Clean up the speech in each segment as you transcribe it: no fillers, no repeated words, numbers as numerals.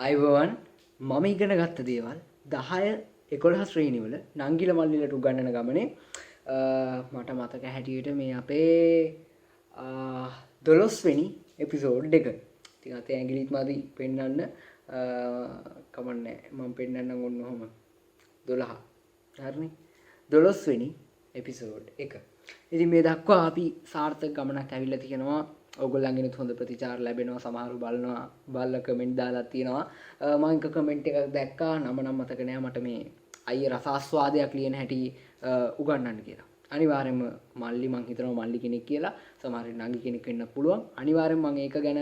අයිබෝවන් මම ඉගෙන ගත්ත දේවල් 10-11 ශ්‍රේණිවල නංගිල මල්ලිලට උගන්වන ගමනේ මට මතක හැටියට මේ අපේ 12 වෙනි එපිසෝඩ් එක. ඉතින් අතේ ඇඟිලිත් මදි පෙන්නන්න කමන්නේ මම පෙන්නන්නම් ඔන්න ඔහම 12. හරිනේ 12 වෙනි එපිසෝඩ් එක. ඉතින් මේ දක්වා අපි සාර්ථක ගමනක් ඇවිල්ලා තියෙනවා. ඔයගොල්ලන්ගෙනුත් හොඳ ප්‍රතිචාර ලැබෙනවා. සමහරු බලලා කමෙන්ට් දාලා තියෙනවා. මම එක කමෙන්ට් එකක් දැක්කා නම නම් මතක නෑ මට මේ අයිය රසාස්වාදයක් ලියන හැටි උගන්වන්න කියලා. අනිවාර්යෙන්ම මල්ලි මං හිතනවා මල්ලි කෙනෙක් කියලා. සමහර නංගි කෙනෙක් වෙන්න පුළුවන්. අනිවාර්යෙන්ම මම ඒක ගැන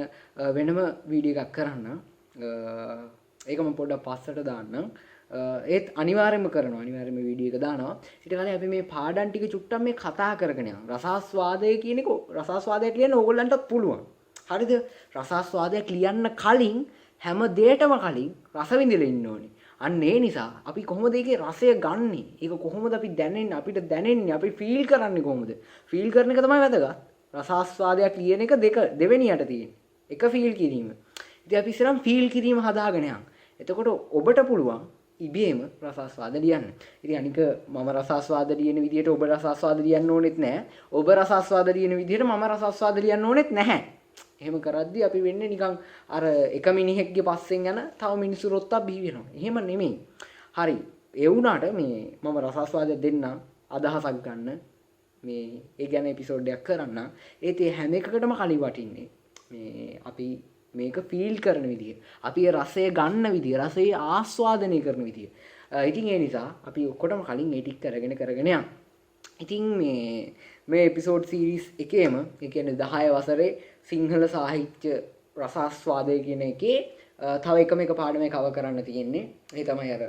වෙනම වීඩියෝ එකක් කරන්නම්. ඒක මම පොඩ්ඩක් පස්සට දාන්නම්. ඒත් අනිවාර්යෙන්ම කරනවා. අනිවාර්යෙන්ම වීඩියෝ එක දානවා. ඊට කලින් අපි මේ පාඩම් ටික චුට්ටක් මේ කතා කරගෙන යනවා. රසාස්වාදය කියන එක රසාස්වාදයක් ලියන්න ඕගොල්ලන්ටත් පුළුවන්. හරිද? රසාස්වාදයක් ලියන්න කලින් හැම දෙයකටම කලින් රස විඳිලා ඉන්න ඕනේ. අන්න ඒ නිසා අපි කොහොමද ඒකේ රසය ගන්නෙ? ඒක කොහොමද අපි දැනෙන්නේ? අපිට දැනෙන්නේ අපි ෆීල් කරන්නේ කොහොමද? ෆීල් කරන එක තමයි වැදගත්. රසාස්වාදයක් ලියන එක දෙවෙනියට තියෙන්නේ. එක ෆීල් කිරීම. ඉතින් අපි ඉස්සරහම ෆීල් කිරීම හදාගෙන යන්න. එතකොට ඔබට පුළුවන් ඉබේම රසාස්වාද ලියන්න. ඉතින් අනික මම රසාස්වාද ලියන විදිහට ඔබ රසාස්වාද ලියන්න ඕනෙත් නැහැ. ඔබ රසාස්වාද ලියන විදිහට මම රසාස්වාද ලියන්න ඕනෙත් නැහැ. එහෙම කරද්දී අපි වෙන්නේ නිකන් අර එක මිනිහෙක්ගේ පස්සෙන් යන තව මිනිස්සු රොත්තක් බිහි වෙනවා. එහෙම නෙමෙයි. හරි. ඒ වුණාට මේ මම රසාස්වාද දෙන්න අදහසක් ගන්න මේ ඒ ගැන එපිසෝඩ් එකක් කරන්න. ඒත් ඒ හැම එකකටම කලින් වටින්නේ මේ අපි මේක ෆීල් කරන විදිය. අපි ඒ රසය ගන්න විදිය, රසය ආස්වාදනය කරන විදිය. ඉතින් ඒ නිසා අපි ඔක්කොටම කලින් ඒ ටික කරගෙන යන්න. ඉතින් මේ එපිසෝඩ් සීරීස් එකේම ඒ කියන්නේ 10 වසරේ සිංහල සාහිත්‍ය රසාස්වාදය කියන එකේ තව එක පාඩමක් කව කරන්න තියෙන්නේ. ඒ තමයි අර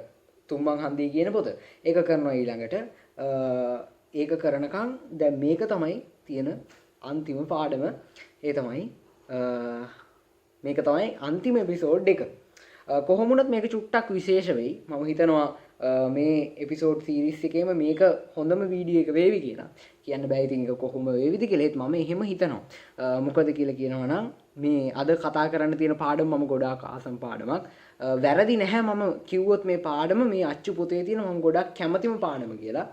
තුම්මන් හන්දිය කියන පොත. ඒක කරනවා ඊළඟට. ඒක කරනකම් දැන් මේක තමයි තියෙන අන්තිම පාඩම. ඒ තමයි මේක තමයි අන්තිම එපිසෝඩ් එක. කොහොම වුණත් මේක චුට්ටක් විශේෂ වෙයි. මම හිතනවා මේ එපිසෝඩ් සීරීස් එකේම මේක හොඳම වීඩියෝ එක වේවි කියලා. කියන්න බෑ ඉතින් ඒක කොහොම වේවිද කියලා. ඒත් මම එහෙම හිතනවා. මොකද කියලා කියනවා නම් මේ අද කතා කරන්න තියෙන පාඩම මම ගොඩාක් ආසම් පාඩමක්. වැරදි නැහැ මම කිව්වොත් මේ පාඩම මේ අච්චු පොතේ තියෙන මම ගොඩක් කැමතිම පාඩම කියලා.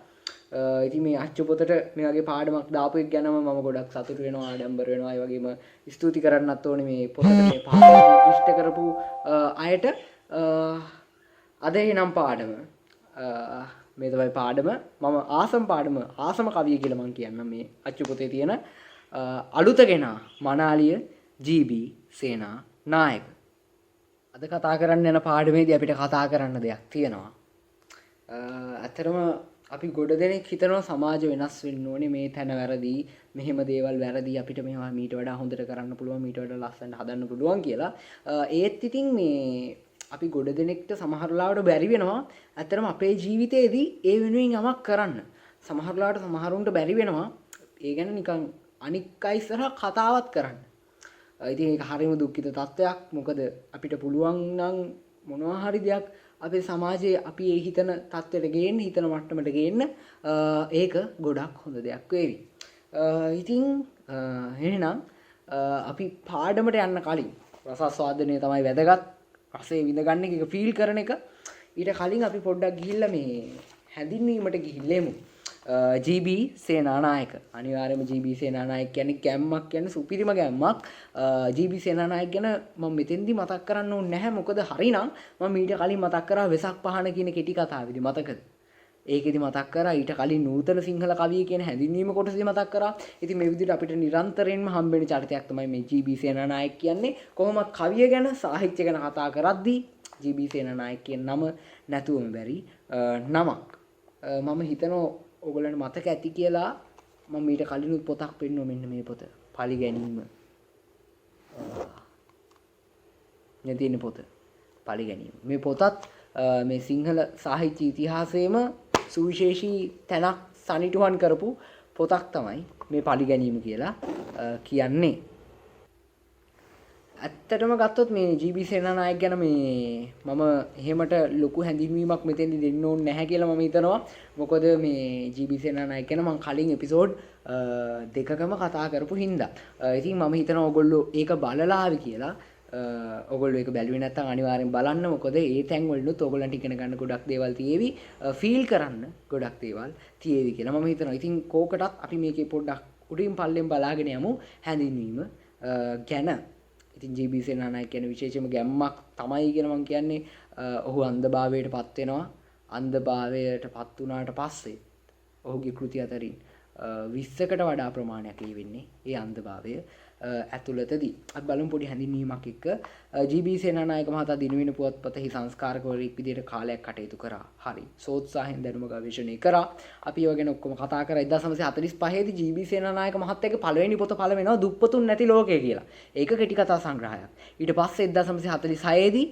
ඉතින් මේ අච්චු පොතට මේ වගේ පාඩමක් දාපු එක ගැනම මම ගොඩක් සතුටු වෙනවා, ආඩම්බර වෙනවා. ඒ වගේම ස්තුති කරන්නත් ඕනේ මේ පොතට මේ පාඩම ඉෂ්ට කරපු අයට. අද එනම් පාඩම මේ තමයි පාඩම. මම ආසම පාඩම ආසම කවිය කියලා මම කියන්නම් මේ අච්චු පොතේ තියෙන අලුත ගෙනා මනාලිය ජී.බී. සේනා නායක. අද කතා කරන්න යන පාඩමේදී අපිට කතා කරන්න දෙයක් තියෙනවා. ඇත්තටම අපි ගොඩ දෙනෙක් හිතනවා සමාජ වෙනස් වෙන්න ඕනේ, මේ තැන වැරදි, මෙහෙම දේවල් වැරදි, අපිට මේවා මීට වඩා හොඳට කරන්න පුළුවන්, මීට වඩා ලස්සනට හදන්න පුළුවන් කියලා. ඒත් ඉතින් මේ අපි ගොඩ දෙනෙක්ට සමහර ලාවට බැරි වෙනවා ඇත්තටම අපේ ජීවිතේදී ඒ වෙනුවෙන් යමක් කරන්න. සමහර ලාවට සමහරුන්ට බැරි වෙනවා ඒ ගැන නිකන් අනික් අය ඉස්සරහා කතාවත් කරන්න. ඉතින් ඒක හරිම දුක්ඛිත තත්ත්වයක්. මොකද අපිට පුළුවන් නම් මොනවා හරි දෙයක් අපේ සමාජයේ අපි ඒ හිතන තත්ත්වයට ගේන්න, හිතන මට්ටමට ගේන්න ඒක ගොඩක් හොඳ දෙයක් වේවි. ඉතින් එහෙනම් අපි පාඩමට යන්න කලින් රසාස්වාදනය තමයි වැදගත්. රසය විඳගන්න එක ෆීල් කරන එක. ඊට කලින් අපි පොඩ්ඩක් ගිහිල්ලා මේ හැඳින්වීමට ගිහිල්ලෙමු. ජී.බී. සේනානායක. අනිවාර්යයෙන්ම ජී.බී. සේනානායක කියන්නේ ගැම්මක්, කියන්නේ සුපිරිම ගැම්මක්. ජී.බී. සේනානායක ගැන මම මෙතෙන්දි මතක් කරන්න ඕනේ නැහැ. මොකද හරිනම් මම ඊට කලින් මතක් කරා වෙසක් පහන කියන කෙටි කතාවේදී මතකද? ඒකෙදි මතක් කරා ඊට කලින් නූතන සිංහල කවිය කියන හැඳින්වීම කොටසදී මතක් කරා. ඉතින් මේ විදිහට අපිට නිරන්තරයෙන්ම හම්බෙන චරිතයක් තමයි මේ ජී.බී. සේනානායක කියන්නේ. කොහොමද කවිය ගැන, සාහිත්‍ය ගැන කතා කරද්දී ජී.බී. සේනානායක කියන නම නැතුවම බැරි නමක්. මම හිතනවා ඔයගොල්ලන්ට මතක ඇති කියලා. මම ඊට කලිනුත් පොතක් පෙන්නුවා. මෙන්න මේ පොත. පලි ගැනීම. මේ තියෙන පොත. පලි ගැනීම. මේ පොතත් මේ සිංහල සාහිත්‍ය ඉතිහාසයේම සුවිශේෂී තැනක් සනිටුහන් කරපු පොතක් තමයි මේ පලි ගැනීම කියලා කියන්නේ. ඇත්තටම ගත්තොත් මේ ජී.බී. සේනානායක ගැන මේ මම එහෙමට ලොකු හැඳින්වීමක් මෙතෙන්දි දෙන්න ඕනේ නැහැ කියලා මම හිතනවා. මොකද මේ ජී.බී. සේනානායක ගැන මම කලින් එපිසෝඩ් දෙකකම කතා කරපු හින්දා. ඉතින් මම හිතනවා ඔයගොල්ලෝ ඒක බලලා ආවි කියලා. ඔගොල්ලෝ ඒක බැලුවේ නැත්නම් අනිවාර්යෙන් බලන්න. මොකද ඒ තැන් වලිනුත් ඔයගොල්ලන්ට ඉගෙන ගන්න ගොඩක් දේවල් තියෙවි. ෆීල් කරන්න ගොඩක් දේවල් තියෙවි කියලා මම හිතනවා. ඉතින් කෝකටත් අපි මේකේ පොඩ්ඩක් උඩින් පල්ලෙන් බලාගෙන යමු හැඳින්වීම ගැන. ඉතින් ජී.බී. සේනානායක කියන විශේෂම ගැම්මක් තමයි කියලා මම කියන්නේ. ඔහු අන්ධභාවයට පත් වෙනවා. අන්ධභාවයට පත් වුණාට පස්සේ ඔහුගේ කෘති අතරින් 20කට වඩා ප්‍රමාණයක් ලියවෙන්නේ ඒ අන්ධභාවය ඇතුළතදී. අපි බලමු පොඩි හැඳින්වීමක් එක්ක. ජී.බී. සේනානායක මහතා දිනවින පුවත්පතෙහි සංස්කාරකවරයෙක් විදිහට කාලයක් කටයුතු කරා. හරි. සෝත්සාහයෙන් දැනුම ගවේෂණය කරා. අපි ඒව ගැන ඔක්කොම කතා කරා. 1945 දී ජී.බී. සේනානායක මහත්තයාගේ පළවෙනි පොත පළ වෙනවා දුප්පතුන් නැති ලෝකය කියලා. ඒක කෙටි කතා සංග්‍රහයක්. ඊට පස්සේ 1946 දී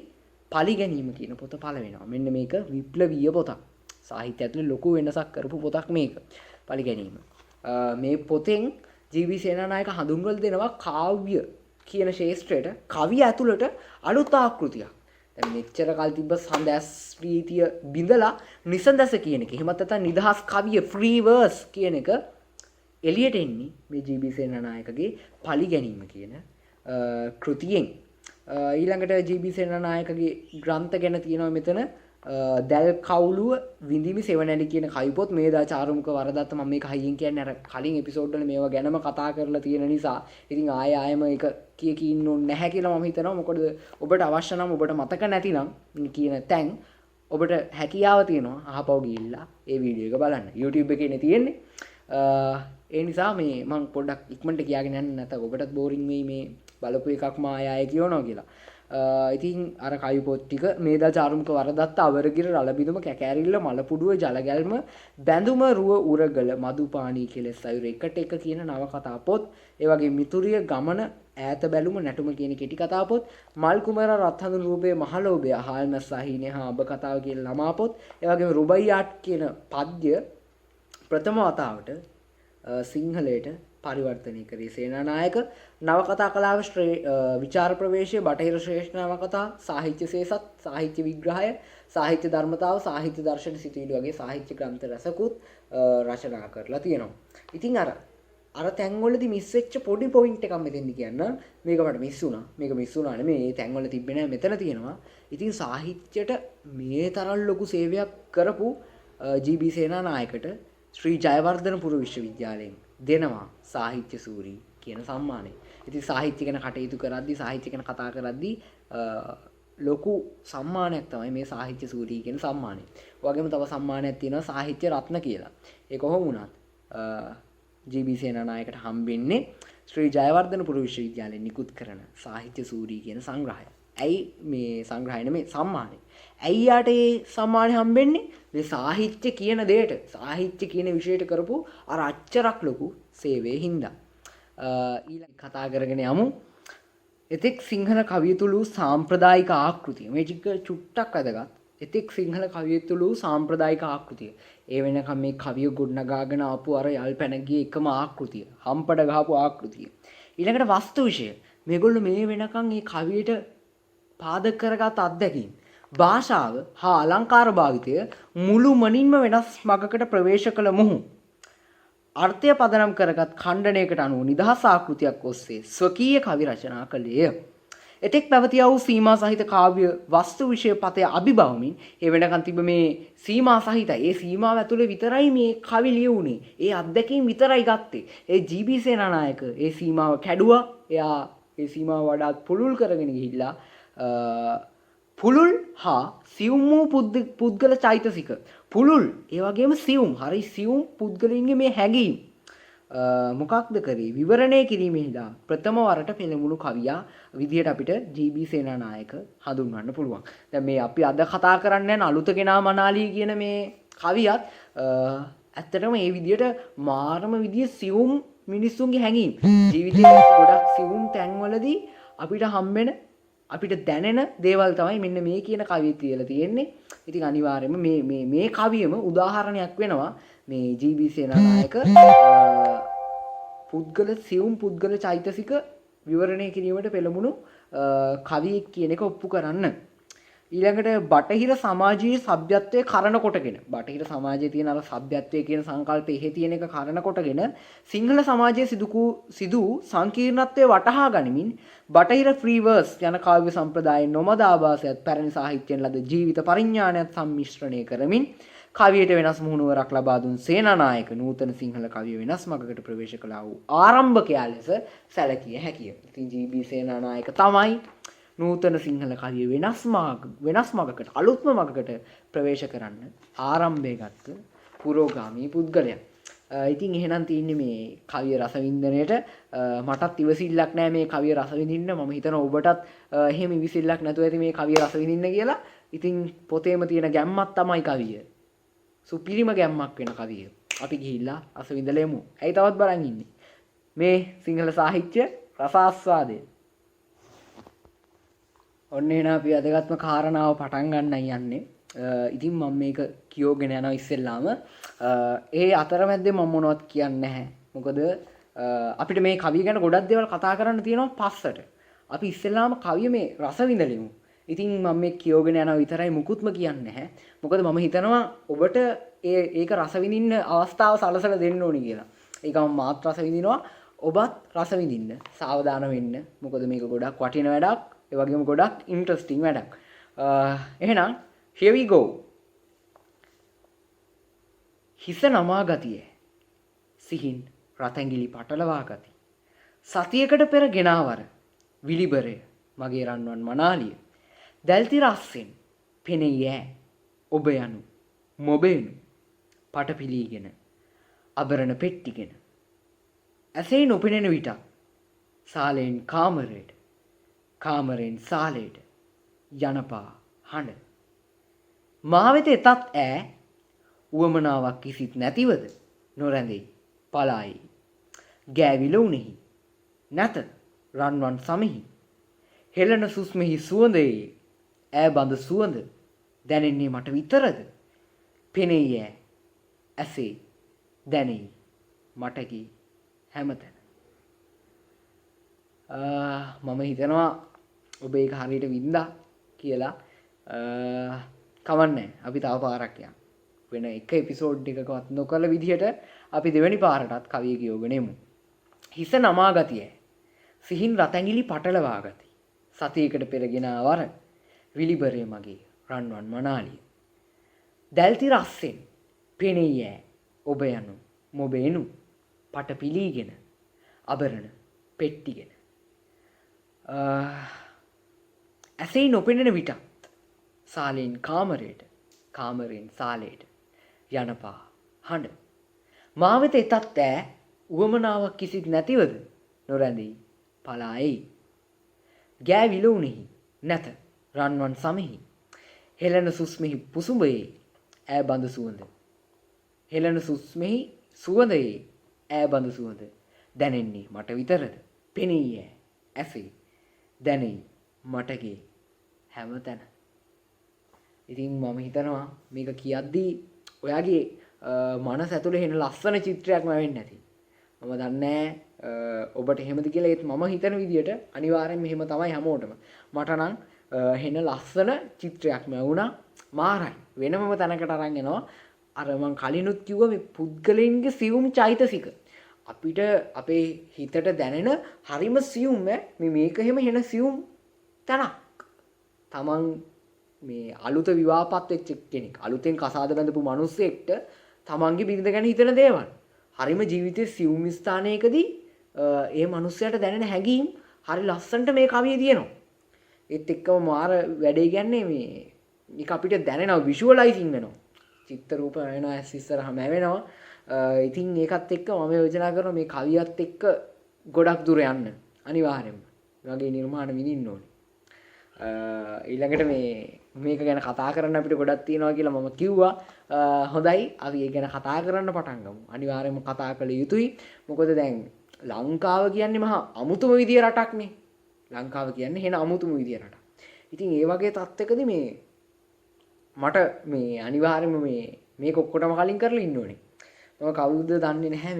පලි ගැනීම කියන පොත පළ වෙනවා. මෙන්න මේක විප්ලවීය පොතක්. සාහිත්‍ය ඇතුලේ ලොකු වෙනසක් කරපු පොතක් මේක. පලි ගැනීම. මේ පොතෙන් ජී.බී. සේනානායක හඳුන්වලා දෙනවා කාව්‍ය කියන ශේෂ්ත්‍රයට කවිය ඇතුළට අලුත් ආකෘතියක්. දැන් මෙච්චර කල් තිබ්බ සඳැස් ප්‍රීතිය බිඳලා නිසඳස කියන එක. එහෙමත් නැත්නම් නිදහස් කවිය ෆ්‍රී වර්ස් කියන එක එළියට එන්නේ මේ ජී.බී. සේනානායකගේ පලි ගැනීම කියන කෘතියෙන්. ඊළඟට ජී.බී. සේනානායකගේ ග්‍රන්ථ ගැන තියෙනවා මෙතන දැල් කවුලුව විඳිමි සෙවණැලි කියන කවි පොත්. මේදා චාරුමුඛ වරදත්ත මම මේක හයියෙන් කියන්නේ අර කලින් එපිසෝඩ් වල මේවා ගැනම කතා කරලා තියෙන නිසා ඉතින් ආයෙම ඒක කී ඉන්න ඕනේ නැහැ කියලා මම හිතනවා. මොකද ඔබට අවශ්‍ය නම් ඔබට මතක නැතිනම් කියන තැන් ඔබට හැකියාව තියෙනවා අහපව ගිහිල්ලා ඒ වීඩියෝ එක බලන්න. YouTube එකේ තියෙන්නේ. ඒ නිසා මේ මම පොඩ්ඩක් ඉක්මනට කියාගෙන යන්න නැත්නම් ඔබටත් බෝරින් වෙයි මේ බලපු එකක්ම ආයෙ කියවනවා කියලා. ඉතින් අර කවි පොත් ටික මේදා චාරුමුඛ වරදත්ත අවරගිර රළබිඳුම කැකෑරිල්ල මලපුඩුව ජලගැල්ම බැඳුම රුව උරගල මදුපාණී කෙලෙස් අයුර එකට එක කියන නවකතා පොත්. ඒ වගේ මිතුරිය ගමන ඈත බැලුම නැටුම කියන කෙටි කතා පොත්. මල් කුමර රත්හඳුන් රූපේ මහලෝභය හාල්මස්සාහීනේ හා ඔබ කතාව කියන ළමා පොත්. ඒ වගේම රුබයියාට් කියන පද්‍ය ප්‍රථම වතාවට සිංහලයට පරිවර්තනය කරේ සේනානායක. නවකතා කලාව විචාර ප්‍රවේශය බටහිර ශ්‍රේෂ්ඨ නවකතා සාහිත්‍ය සේසත් සාහිත්‍ය විග්‍රහය සාහිත්‍ය ධර්මතාව සාහිත්‍ය දර්ශන සිතුවිලි වගේ සාහිත්‍ය ග්‍රන්ථ රසකුත් රචනා කරලා තියෙනවා. ඉතින් අර තැන්වලදී මිස් වෙච්ච පොඩි පොයින්ට් එකක් මෙතෙන්දි කියන්න. මේක මට මිස් වුණා. මේක මිස් වුණා නෙමෙයි. මේ තැන්වල තිබ්බේ නැහැ. මෙතන තියෙනවා. ඉතින් සාහිත්‍යයට මේ තරම් ලොකු සේවයක් කරපු ජී.බී. සේනානායකට ශ්‍රී ජයවර්ධනපුර විශ්වවිද්‍යාලයෙන් දෙනවා සාහිත්‍ය සූරී කියන සම්මානය. ඉතින් සාහිත්‍ය ගැන කටයුතු කරද්දී සාහිත්‍ය ගැන කතා කරද්දී ලොකු සම්මානයක් තමයි මේ සාහිත්‍ය සූරී කියන සම්මානය. වගේම තව සම්මානයක් තියෙනවා සාහිත්‍ය රත්න කියලා. ඒ කොහොම වුණත් ජී.බී. සේනානායකට හම්බෙන්නේ ශ්‍රී ජයවර්ධනපුර විශ්වවිද්‍යාලයෙන් නිකුත් කරන සාහිත්‍ය සූරී කියන සංග්‍රහය. ඇයි මේ සංග්‍රහය නෙමෙයි සම්මානය. ඇයි යාට මේ සම්මානය හම්බෙන්නේ? මේ සාහිත්‍ය කියන දෙයට සාහිත්‍ය කියන විෂයට කරපු අර අච්චරක් ලොකු සේවයේ හින්දා. ඊළඟ කතා කරගෙන යමු. එතෙක් සිංහල කවිය තුළ සාම්ප්‍රදායික ආකෘතිය. මේ චුට්ටක් වැදගත්. එතෙක් සිංහල කවිය තුළ සාම්ප්‍රදායික ආකෘතිය. ඒ වෙනකම් මේ කවිය ගොඩනගාගෙන ආපු අර යල් පැන ගිය එකම ආකෘතිය. හම්පඩ ගහපු ආකෘතිය. ඊළඟට වස්තු විෂය. මේගොල්ලෝ මේ වෙනකම් මේ කවියට පාදක කරගත් අත්දැකීම්. භාෂාව හා අලංකාර භාවිතය මුළුමනින්ම වෙනස් මගකට ප්‍රවේශ කළ මොහු අර්ථය පදනම් කරගත් ඛණ්ඩනයකට අනුව නිදහස් ආකෘතියක් ඔස්සේ ස්වකීය කවි රචනා කළේය. එතෙක් පැවතියා වූ සීමා සහිත කාව්‍ය වස්තු විෂය පතය අභිබවමින් ඒ වෙනකන් තිබ්බ මේ සීමා සහිතයි. ඒ සීමාව ඇතුලේ විතරයි මේ කවි ලියුනේ. ඒ අත්දැකීම් විතරයි ගත්තේ. ඒ ජී.බී. සේනානායක ඒ සීමාව කැඩුවා. එයා ඒ සීමාව වඩාත් පුළුල් කරගෙන ගිහිල්ලා පුළුල් හා සියුම් වූ පුද්ගල චෛතසික පුළුල් ඒ වගේම සියුම් හරි සියුම් පුද්ගලයන්ගේ මේ හැඟීම් මොකක්ද කරේ විවරණය කිරීමේදී ප්‍රථම වරට පෙළඹුණු කවියා විදියට අපිට ජී.බී. සේනානායක හඳුන්වන්න පුළුවන්. දැන් මේ අපි අද කතා කරන්නේ යන අලුත කෙනා මනාලී කියන මේ කවියත් ඇත්තටම මේ විදියට මාරම විදිය සියුම් මිනිස්සුන්ගේ හැඟීම් ජීවිතයේ ගොඩක් සියුම් තැන්වලදී අපිට හම්බෙන අපිට දැනෙන දේවල් තමයි මෙන්න මේ කියන කවිය තියලා තියෙන්නේ. ඉතින් අනිවාර්යයෙන්ම මේ කවියම උදාහරණයක් වෙනවා මේ ජී.බී. සේනානායක සියුම් පුද්ගල චෛතසික විවරණය කිරීමට පෙළඹුණු කවියෙක් කියන එක ඔප්පු කරන්න. ඊළඟට බටහිර සමාජයේ සભ્યත්වයේ කරණ කොටගෙන බටහිර සමාජයේ තියෙන අර සભ્યත්වයේ කියන සංකල්පය එහෙ තියෙන එක කරණ කොටගෙන සිංහල සමාජයේ සිදු සංකීර්ණත්වයේ වටහා ගනිමින් බටහිර ෆ්‍රීවර්ස් යන කාව්‍ය සම්ප්‍රදායේ නොමද ආభాසයත් පැරණි සාහිත්‍යයෙන් ලද ජීවිත පරිඥානයත් සම්මිශ්‍රණය කරමින් කවියට වෙනස් මුහුණුවරක් ලබා දුන් සේනානායක නූතන සිංහල කවිය වෙනස් මගකට ප්‍රවේශ කළා වූ ආරම්භකයා ලෙස සැලකිය හැකිය. ඉතින් ජී.බී. සේනානායක තමයි නූතන සිංහල කවිය වෙනස් මගකට අලුත්ම මගකට ප්‍රවේශ කරන්න ආරම්භය ගත්ත පුරෝගාමී පුද්ගලයා. ඉතින් එහෙනම් තියෙන්නේ මේ කවිය රසවින්දනයේට මටත් ඉවසිල්ලක් නැහැ මේ කවිය රස විඳින්න. මම හිතනවා ඔබටත් එහෙම ඉවසිල්ලක් නැතුව ඇති මේ කවිය රස විඳින්න කියලා. ඉතින් පොතේම තියෙන ගැම්මක් තමයි කවිය. සුපිරිම ගැම්මක් වෙන කවිය. අපි ගිහිල්ලා රස විඳලා යමු. ඇයි තවත් බලන් ඉන්නේ? මේ සිංහල සාහිත්‍ය රසාස්වාදය. ඔන්න එහෙනම් අපි අදගත්ම කාරණාව පටන් ගන්නයි යන්නේ. ඉතින් මම මේක කියෝගෙන යනවා ඉස්සෙල්ලාම. ඒ අතරමැද්දේ මම මොනවත් කියන්නේ නැහැ. මොකද අපිට මේ කවිය ගැන ගොඩක් දේවල් කතා කරන්න තියෙනවා පස්සට. අපි ඉස්සෙල්ලාම කවිය මේ රස විඳලිමු. ඉතින් මම මේ කියෝගෙන යනවා විතරයි මුකුත්ම කියන්නේ නැහැ. මොකද මම හිතනවා ඔබට ඒක රස විඳින්න අවස්ථාව සලසලා දෙන්න ඕනි කියලා. ඒකම මාත් රස විඳිනවා. ඔබත් රස විඳින්න සාවධාන වෙන්න. මොකද මේක ගොඩක් වටින වැඩක්. ඒ වගේම ගොඩක් ඉන්ට්‍රස්ටිං වැඩක්. එහෙනම් here we go. හිස නමා ගතිය. සිහින් රතැඟිලි පටලවා ගති. සතියකට පෙර ගෙනාවර විලිබරය මගේ රන්වන් මනාලිය. දැල්ති රස්සෙන් පෙනෙයි ඈ ඔබ යනු මොබේනු පටපිලීගෙන අබරණ පෙට්ටිගෙන ඇසේ නොපෙනෙන විටක් සාලයෙන් කාමරයට කාමරෙන් සාලයට යනපා හඬ මා වෙත එතත් ඈ උවමනාවක් කිසිත් නැතිවද නොරැඳෙයි පලායි ගෑවිලවුනෙහි නැත රන්වන් සමෙහි හෙළන සුස්මෙහි සුවඳයේ ඈ බඳ සුවඳ දැනෙන්නේ මට විතරද පෙනෙයි ඈ ඇසේ දැනෙයි මටකි හැමතැන. මම හිතනවා ඔබ ඒක හරියට වින්දා කියලා. කවන්නේ අපි තව පාරක් යමු. වෙන එක එපිසෝඩ් එකකවත් නොකළ විදිහට අපි දෙවෙනි පාරටත් කවිය කියෝගෙන එමු. හිස නමා ගතිය. සිහින් රතැඟිලි පටලවා ගති. සතියකට පෙරගෙන වර විලිබරය මගේ රන්වන් මනාලිය. දැල්ති රස්සෙන් පෙනෙයි ඈ ඔබ යනු මොබේනු පටපිලීගෙන අබරණ පෙට්ටිගෙන ඇසෙයි නොපෙනෙන විටත් සාලයෙන් කාමරයට කාමරෙන් සාලයට යනපා හඬ මා වෙත එතත් ඈ උවමනාවක් කිසිත් නැතිවද නොරැඳෙයි පලායි ගෑවිලවුනෙහි නැත රන්වන් සමෙහි හෙළන සුස්මෙහි පුසුඹයේ ඈ බඳ සුවඳ හෙළන සුස්මෙහි සුවඳයේ ඈ බඳ සුවඳ දැනෙන්නේ මට විතරද පෙනෙයි ඈ ඇසේ දැනෙයි මටගේ හැමතැන. ඉතින් මම හිතනවා මේක කියද්දී ඔයාගේ මනස ඇතුලේ එන ලස්සන චිත්‍රයක්ම වෙන්න ඇති. මම දන්නේ ඔබට එහෙමද කියලා. ඒත් මම හිතන විදියට අනිවාර්යෙන්ම එහෙම තමයි හැමෝටම. මට නම් හෙන ලස්සන චිත්‍රයක්ම වුණා. මාරයි. වෙනමම තැනකට අරන් යනවා. අර මං කලිනුත් කිව්වා මේ පුද්ගලයන්ගේ සියුම් චෛතසික අපිට අපේ හිතට දැනෙන හරිම සියුම් මේක එහෙම හෙන සියුම් තැනක්. තමන් මේ අලුත විවාහපත් වෙච්ච කෙනෙක් අලුතෙන් කසාද බැඳපු මිනිස්සෙක්ට තමන්ගේ බිරිඳ ගැන හිතන දේවල් හරිම ජීවිතයේ සියුම් ස්ථානයකදී ඒ මිනිස්සයාට දැනෙන හැඟීම් හරි ලස්සනට මේ කවියේ තියෙනවා. ඒත් එක්කම මාර වැඩේ කියන්නේ මේ ඒක අපිට දැනෙනවා විෂුවලයිසින් වෙනවා. චිත්‍ර රූප වෙනවා ඇස් ඉස්සරහම වෙනවා. ඉතින් ඒකත් එක්ක මම යෝජනා කරනවා මේ කවියත් එක්ක ගොඩක් දුර යන්න අනිවාර්යයෙන්ම. වගේ නිර්මාණ විඳින්න ඕනේ. ඊළඟට මේක ගැන කතා කරන්න අපිට ගොඩක් තියෙනවා කියලා මම කිව්වා. හොඳයි අපි ඒ ගැන කතා කරන්න පටන් ගමු. අනිවාර්යයෙන්ම කතා කළ යුතුයි. මොකද දැන් ලංකාව කියන්නේ මහා අමුතුම විදිය රටක්නේ. ලංකාව කියන්නේ හෙන අමුතුම විදිය රටක්. ඉතින් ඒ වගේ තත්ත්වකදී මට මේ අනිවාර්යයෙන්ම මේක ඔක්කොටම කලින් කරලා ඉන්න ඕනේ. මම කවුරුද දන්නේ නැහැ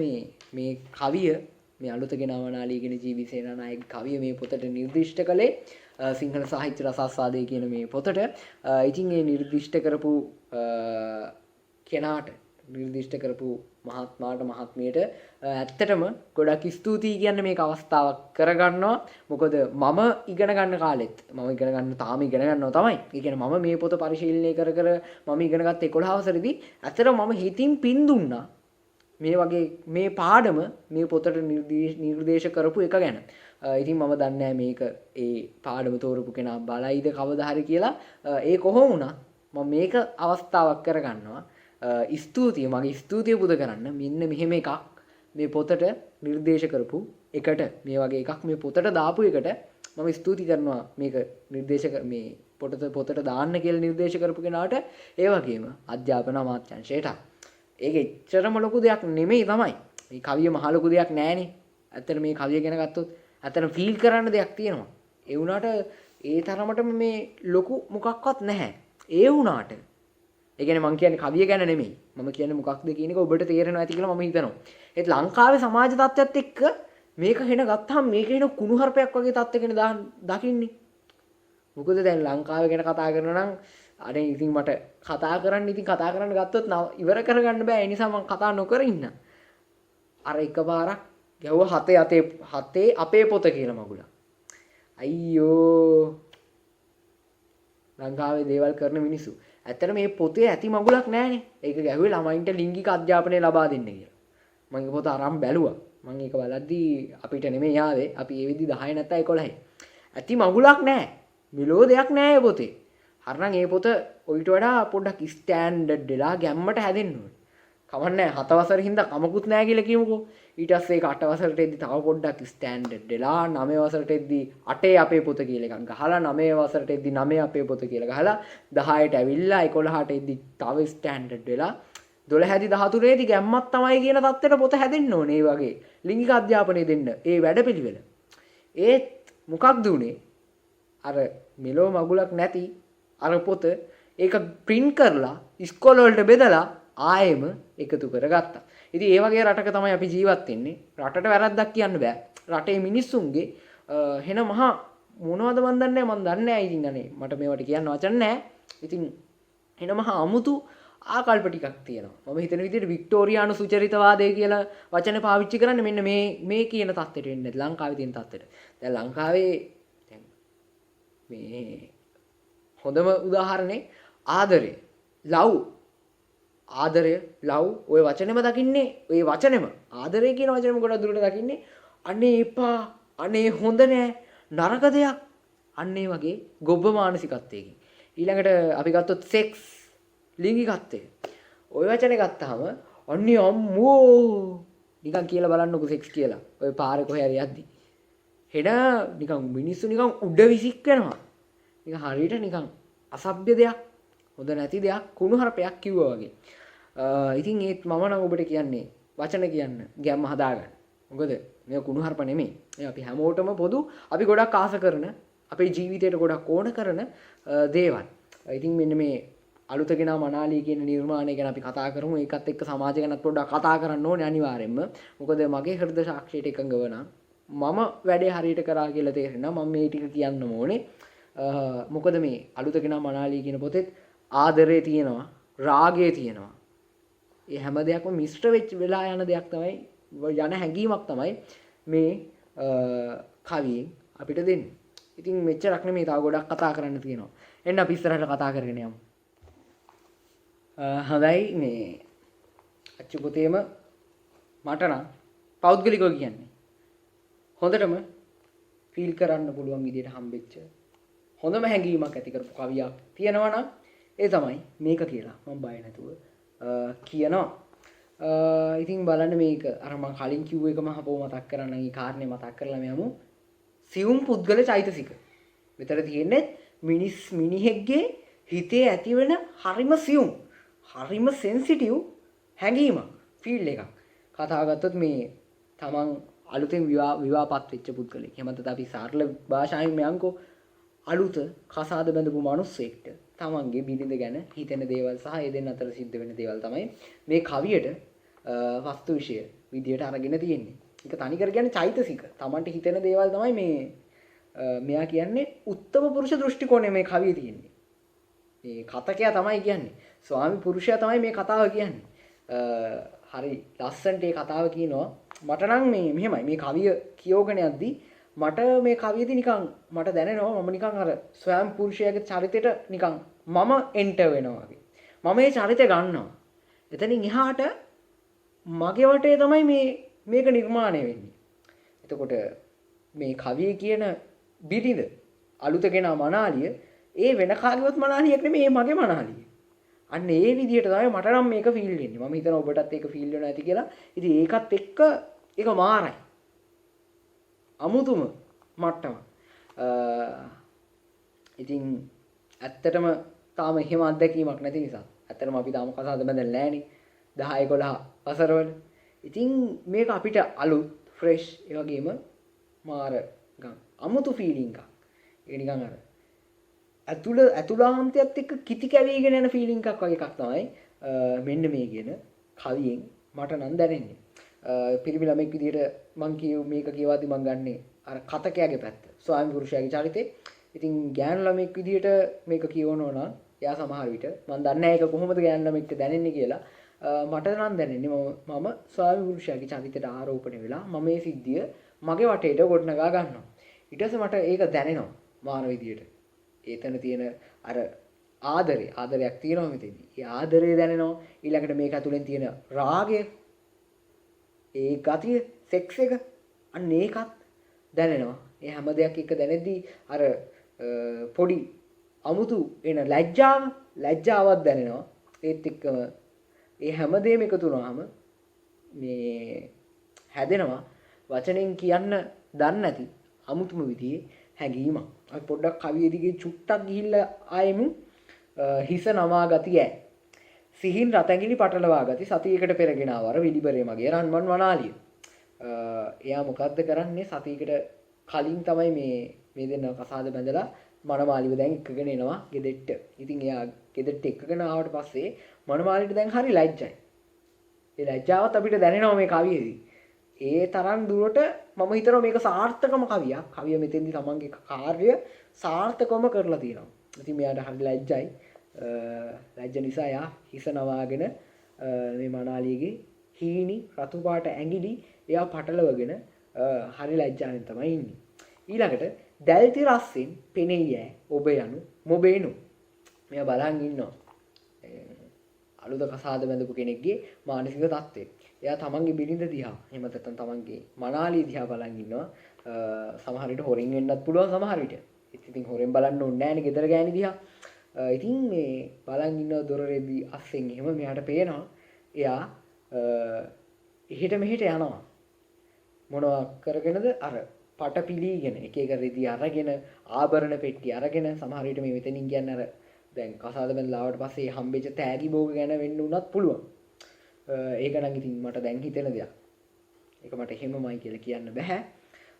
මේ කවිය මේ අලුත ගෙනවනාලීගෙන ජී.බී. සේනානායක කවිය මේ පොතට නිර්දිෂ්ට කළේ සිංහල සාහිත්‍ය රසාස්වාදය කියන මේ පොතට. ඉතින් ඒ නිර්දිෂ්ට කරපු කෙනාට නිර්දිෂ්ට කරපු මහත්මාට මහත්මියට ඇත්තටම ගොඩක් ස්තුතියි කියන්න මේක අවස්ථාවක් කරගන්නවා. මොකද මම ඉගෙන ගන්න කාලෙත් මම ඉගෙන ගන්න තාම ඉගෙන ගන්නවා තමයි. ඒ කියන්නේ මම මේ පොත පරිශීලනය කර මම ඉගෙන ගත්ත 11 වසරේදී ඇත්තටම මම හිතින් පින් දුන්නා මේ වගේ මේ පාඩම මේ පොතට නිර්දේශ කරපු එක ගැන. ඉතින් මම දන්නේ නැහැ මේක ඒ පාඩම තෝරපු කෙනා බලයිද කවදා හරි කියලා. ඒ කොහොම වුණත් මම මේක අවස්ථාවක් කරගන්නවා. ස්තුතියි මගේ ස්තුතිය පුද කරන්න. මෙන්න මෙහෙම එකක් මේ පොතට නිර්දේශ කරපු එකට මේ වගේ එකක් මේ පොතට දාපු එකට මම ස්තුති කරනවා. මේක නිර්දේශ මේ පොතට දාන්න කියලා නිර්දේශ කරපු කෙනාට ඒ වගේම අධ්‍යාපන අමාත්‍යාංශයට. ඒක එච්චරම ලොකු දෙයක් නෙමෙයි තමයි. මේ කවිය මහ ලොකු දෙයක් නෑනේ. ඇත්තට මේ කවිය ගැන ගත්තොත් ඇත්තට ෆීල් කරන්න දෙයක් තියෙනවා. ඒ වුණාට ඒ තරමටම මේ ලොකු මොකක්වත් නැහැ. ඒ වුණාට ඒ කියන්නේ මම කියන්නේ කවිය ගැන නෙමෙයි. මම කියන්නේ මොකක්ද කියන එක ඔබට තේරෙනවා ඇති කියලා මම හිතනවා. ඒත් ලංකාවේ සමාජ තත්ත්වයත් එක්ක මේක හෙන ගත්තාම මේක හෙන කුණුහරුපයක් වගේ තත්ත්වයකනේ දකින්නේ. මොකද දැන් ලංකාව ගැන කතා කරනවා නම් අනේ ඉතින් මට කතා කරන්න ගත්තොත් ඉවර කරගන්න බෑ. ඒ නිසා මම කතා නොකර ඉන්න. අර එකපාරක් ගැව්ව හතේ අපේ පොත කියලා මගුලක්. අයියෝ ලංකාවේ දේවල් කරන මිනිස්සු. ඇත්තට මේ පොතේ ඇති මගුලක් නැහනේ. ඒක ගැහුවේ ළමයින්ට ලිංගික අධ්‍යාපනය ලබා දෙන්න කියලා. මම පොත අරන් බැලුවා. මම ඒක බලද්දී අපිට නෙමෙයි ආවේ. අපි ඒ විදි 10 නැත්නම් 11යි. ඇති මගුලක් නැහැ. මිලෝ දෙයක් නැහැ පොතේ. හරිනම් මේ පොත ඔයිට වඩා පොඩ්ඩක් ස්ටෑන්ඩඩ් වෙලා ගැම්මට හැදෙන්න ඕනේ. කවන්නේ 7 වසරේ හින්දා කමකුත් නැහැ කියලා කියමුකෝ. ඊට පස්සේ ඒක 8 වසරට එද්දි තව පොඩ්ඩක් ස්ටෑන්ඩඩ් වෙලා 9 වසරට එද්දි 8 අපේ පොත කියලා එකක් ගහලා 9 වසරට එද්දි 9 අපේ පොත කියලා ගහලා 10ට ඇවිල්ලා 11ට එද්දි තව ස්ටෑන්ඩඩ් වෙලා 12 දී 13 දී ගැම්මක් තමයි කියන තත්ත්වයට පොත හැදෙන්න ඕනේ. ඒ වගේ ලිංගික අධ්‍යාපනය දෙන්න ඒ වැඩපිළිවෙල. ඒත් මොකක්ද උනේ? අර මෙලෝ මගුලක් නැති අර පොත ඒක print කරලා ඉස්කෝල වලට බෙදලා ආයෙම එකතු කරගත්තා. ඉතින් ඒ වගේ රටක තමයි අපි ජීවත් වෙන්නේ. රටට වැරද්දක් කියන්න බෑ. රටේ මිනිස්සුන්ගේ හෙන මහා මොනවද මන් දන්නේ නැහැ. මන් දන්නේ නැහැ. ඉතින් අනේ මට මේවට කියන්න වචන නැහැ. ඉතින් හෙන මහා අමුතු ආකල්ප ටිකක් තියෙනවා. මම හිතන විදිහට වික්ටෝරියානු සුචරිතවාදය කියලා වචන පාවිච්චි කරන්නේ මෙන්න මේ කියන தත්ත්වයට වෙන්නේ. ලංකාවේ තියෙන තත්ත්වයට. දැන් ලංකාවේ දැන් මේ හොඳම උදාහරණේ ආදරය, ලව් ඔය වචනෙම දකින්නේ ඔය වචනෙම ආදරය කියන වචනෙම ගොඩක් දුරට දකින්නේ අනේ එපා, අනේ හොඳ නෑ, නරක දෙයක්, අන්නේ වගේ ගොබ්බ මානසිකත්වයකින්. ඊළඟට අපි ගත්තොත් සෙක්ස්, ලිංගිකත්වය. ඔය වචනේ ගත්තාම අන්නේ අම්මෝ නිකන් කියලා බලන්නකො සෙක්ස් කියලා. ඔය පාරේ කොහේ හරි යද්දි. හෙන නිකන් මිනිස්සු නිකන් උඩ විසික් වෙනවා. නිකන් හරියට නිකන් අසභ්‍ය දෙයක්, හොඳ නැති දෙයක්, කුණුහරුපයක් කිව්වා වගේ. ඉතින් ඒත් මම නම් ඔබට කියන්නේ වචන කියන්න ගැම්ම හදාගන්න. මොකද මේ කුණුහරුප නෙමෙයි. මේ අපි හැමෝටම පොදු, අපි ගොඩක් ආස කරන, අපේ ජීවිතයට ගොඩක් ඕන කරන දේවල්. ඉතින් මෙන්න මේ අලුතගෙන මනාලී කියන නිර්මාණය ගැන අපි කතා කරමු. ඒකත් එක්ක සමාජය ගැනත් පොඩ්ඩක් කතා කරන්න ඕනේ අනිවාර්යෙන්ම. මොකද මගේ හෘද සාක්ෂියට එකඟව නම් මම වැඩේ හරියට කරා කියලා තේරෙනවා. මම මේ ටික කියන්න ඕනේ. මොකද මේ අලුතගෙන මනාලී කියන පොතේ ආදරය තියෙනවා, රාගය තියෙනවා. ඒ හැම දෙයක්ම මිශ්‍ර වෙච්ච වෙලා යන දෙයක් තමයි, යන හැඟීමක් තමයි මේ කවියෙන් අපිට දෙන්නේ. ඉතින් මෙච්චරක් නෙමෙයි, තව ගොඩක් කතා කරන්න තියෙනවා. එන්න අපි ඉස්සරහට කතා කරගෙන යමු. හොඳයි, මේ අච්චු පොතේම මට නම් පෞද්ගලිකව කියන්නේ හොඳටම ෆීල් කරන්න පුළුවන් විදිහට හම්බෙච්ච හොඳම හැඟීමක් ඇති කරපු කවියක් තියෙනවා නම් ඒ තමයි මේක කියලා මම බය නැතුව කියනවා. ඉතින් බලන්න මේක අර මම කලින් කිව්ව එකම හපෝ මතක් කරන්න, ඒ කාරණේ මතක් කරලා මෙමු. සියුම් පුද්ගල චෛතසික. මෙතන තියෙන්නේ මිනිහෙක්ගේ හිතේ ඇතිවෙන හරිම සියුම්, හරිම සෙන්සිටිව් හැඟීමක්, ෆීල් එකක්. කතා ගත්තොත් මේ තමන් අලුතෙන් විවාහපත් වෙච්ච පුද්ගලෙක්. එහෙම නැත්නම් අපි සරල භාෂාවෙන් මෙයන්කෝ අලුත කසාද බැඳපු මිනිස්සෙක්ට තමන්ගේ බිරිඳ ගැන හිතෙන දේවල් සහ ඒ දෙන්න අතර සිද්ධ වෙන දේවල් තමයි මේ කවියට වස්තු විෂය විදියට අරගෙන තියෙන්නේ. ඒක තනිකර කියන්නේ චෛතසික. තමන්ට හිතෙන දේවල් තමයි මේ මෙයා කියන්නේ උත්තම පුරුෂ දෘෂ්ටි කෝණය මේ කවියේ තියෙන්නේ. මේ කතකයා තමයි කියන්නේ. ස්වාමි පුරුෂයා තමයි මේ කතාව කියන්නේ. හරි ලස්සනට මේ කතාව කියනවා. මට නම් මේ මෙහෙමයි මේ කවිය කියෝගෙන යද්දි මට මේ කවියේදී නිකන් මට දැනෙනවා මම නිකන් අර ස්වයං පුරුෂයාගේ චරිතයට නිකන් මම එන්ටර් වෙනවා වගේ. මම මේ චරිතය ගන්නවා. එතනින් එහාට මගේ වටේ තමයි මේක නිර්මාණය වෙන්නේ. එතකොට මේ කවියේ කියන බිරිඳ අලුත කෙනා මනාලිය ඒ වෙන කාගේවත් මනාලියක් නෙමෙයි මගේ මනාලිය. අන්න ඒ විදිහට තමයි මට නම් මේක ෆීල් වෙන්නේ. මම හිතනවා ඔබටත් ඒක ෆීල් වෙනවා ඇති කියලා. ඉතින් ඒකත් එක්ක ඒක මාරයි. අමුතුම මට්ටම. ඉතින් ඇත්තටම තාම එහෙම අත්දැකීමක් නැති නිසා. ඇත්තටම අපි තාම කසාද බඳලා නැහනේ. 10 11 වසරවල. ඉතින් මේක අපිට අලුත් ෆ්‍රෙෂ් ඒ වගේම මාර අමුතු ෆීලිං එකක්. ඒක නිකන් අර ඇතුළාන්තයත් එක්ක කිති කැවීගෙන යන ෆීලිං එකක් වගේ එකක් තමයි මෙන්න මේ කියන කවියෙන් මට නම් දැනෙන්නේ. පිරිමි ළමෙක් විදිහට මං මේක කියවාදී මං ගන්නේ අර කතකයාගේ පැත්ත. ස්වාමි පුරුෂයාගේ චරිතේ. ඉතින් ගෑනු ළමෙක් විදිහට මේක කියවනවා නම් එයා සමහර විට මං දන්නේ නැහැ ඒක කොහොමද ගෑනු ළමෙක්ට දැනෙන්නේ කියලා. මට නම් දැනෙන්නේ මම ස්වාමි පුරුෂයාගේ චරිතයට ආරෝපණය වෙලා මම මේ සිද්ධිය මගේ වටේට ගොඩනගා ගන්නවා. ඊට පස්සේ මට ඒක දැනෙනවා මාන විදියට. ඒතන තියෙන අර ආදරයක් තියෙනවා මෙතෙන්දී. ඒ ආදරය දැනෙනවා. ඊළඟට මේක ඇතුලෙන් තියෙන රාගය, ඒ ගතිය, සෙක්ස් එක අන්න ඒකත් දැනෙනවා. ඒ හැම දෙයක් එක දැනෙද්දී අර පොඩි අමුතු එන ලැජ්ජාවක් දැනෙනවා. ඒත් එක්කම ඒ හැම දෙයක්ම එකතු වුණාම මේ හැදෙනවා වචනෙන් කියන්න දන්නේ නැති අමුතුම විදිහේ හැඟීමක්. අපි පොඩ්ඩක් කවිය දිගේ චුට්ටක් ගිහිල්ලා ආයෙමු. හිස නමා ගතිය ඈ. සිහින් රතැඟිලි පටලවා ගති සතියකට පෙරගෙන ආවර විලිබරේ මගේ රන්වන් වනාලිය. එයා මොකද්ද කරන්නේ සතියකට කලින් තමයි මේ දෙන්න කසාද බැඳලා මනමාලිව දැන් එක්කගෙන එනවා ගෙදෙට්ට. ඉතින් එයා ගෙදෙට්ට එක්කගෙන ආවට පස්සේ මනමාලිට දැන් හරි ලැජ්ජයි. ඒ ලැජ්ජාවත් අපිට දැනෙනවා මේ කවියේදී. ඒ තරම් දුරට මම හිතනවා මේක සාර්ථකම කවියක්. කවිය මෙතෙන්දී තමන්ගේ කාර්ය සාර්ථකවම කරලා තියෙනවා. ඉතින් මෙයාට හරි ලැජ්ජයි. ලැජ්ජ නිසා යා හිස නවාගෙන මේ මනාලියගේ හීනි රතු පාට ඇඟිලි එයා පටලවගෙන හරි ලැජ්ජාවෙන් තමයි ඉන්නේ. ඊළඟට දැල්ති රස්සෙන් පෙනෙයි ඈ ඔබ යනු මොබේනු. මෙයා බලන් ඉන්නවා. අලුත කසාද බැඳපු කෙනෙක්ගේ මානසික තත්ත්වය. එයා තමන්ගේ බිරිඳ දිහා එහෙම නැත්නම් තමන්ගේ මනාලිය දිහා බලන් ඉන්නවා. සමහර විට හොරින් වෙන්නත් පුළුවන් සමහර විට. ඉතින් හොරෙන් බලන්න ඕනේ නැහැනේ ගෙදර ගෑණි දිහා. ඉතින් මේ බලන් ඉන්න දොරේදී අස්සෙන් එහෙම මෙයාට පේනවා. එයා එහෙට මෙහෙට යනවා. මොනවා කරගෙනද අර පට පිළීගෙන එක එක රෙදි අරගෙන ආභරණ පෙට්ටි අරගෙන සමහර විට මේ මෙතනින් කියන්නේ අර දැන් කසාද බැඳලා ආවට පස්සේ හම්බෙච්ච තෑගි භෝග ගැන වෙන්න උනත් පුළුවන්. ඒක නම් ඉතින් මට දැන් හිතෙන දෙයක්. ඒක මට එහෙමමයි කියලා කියන්න බෑ.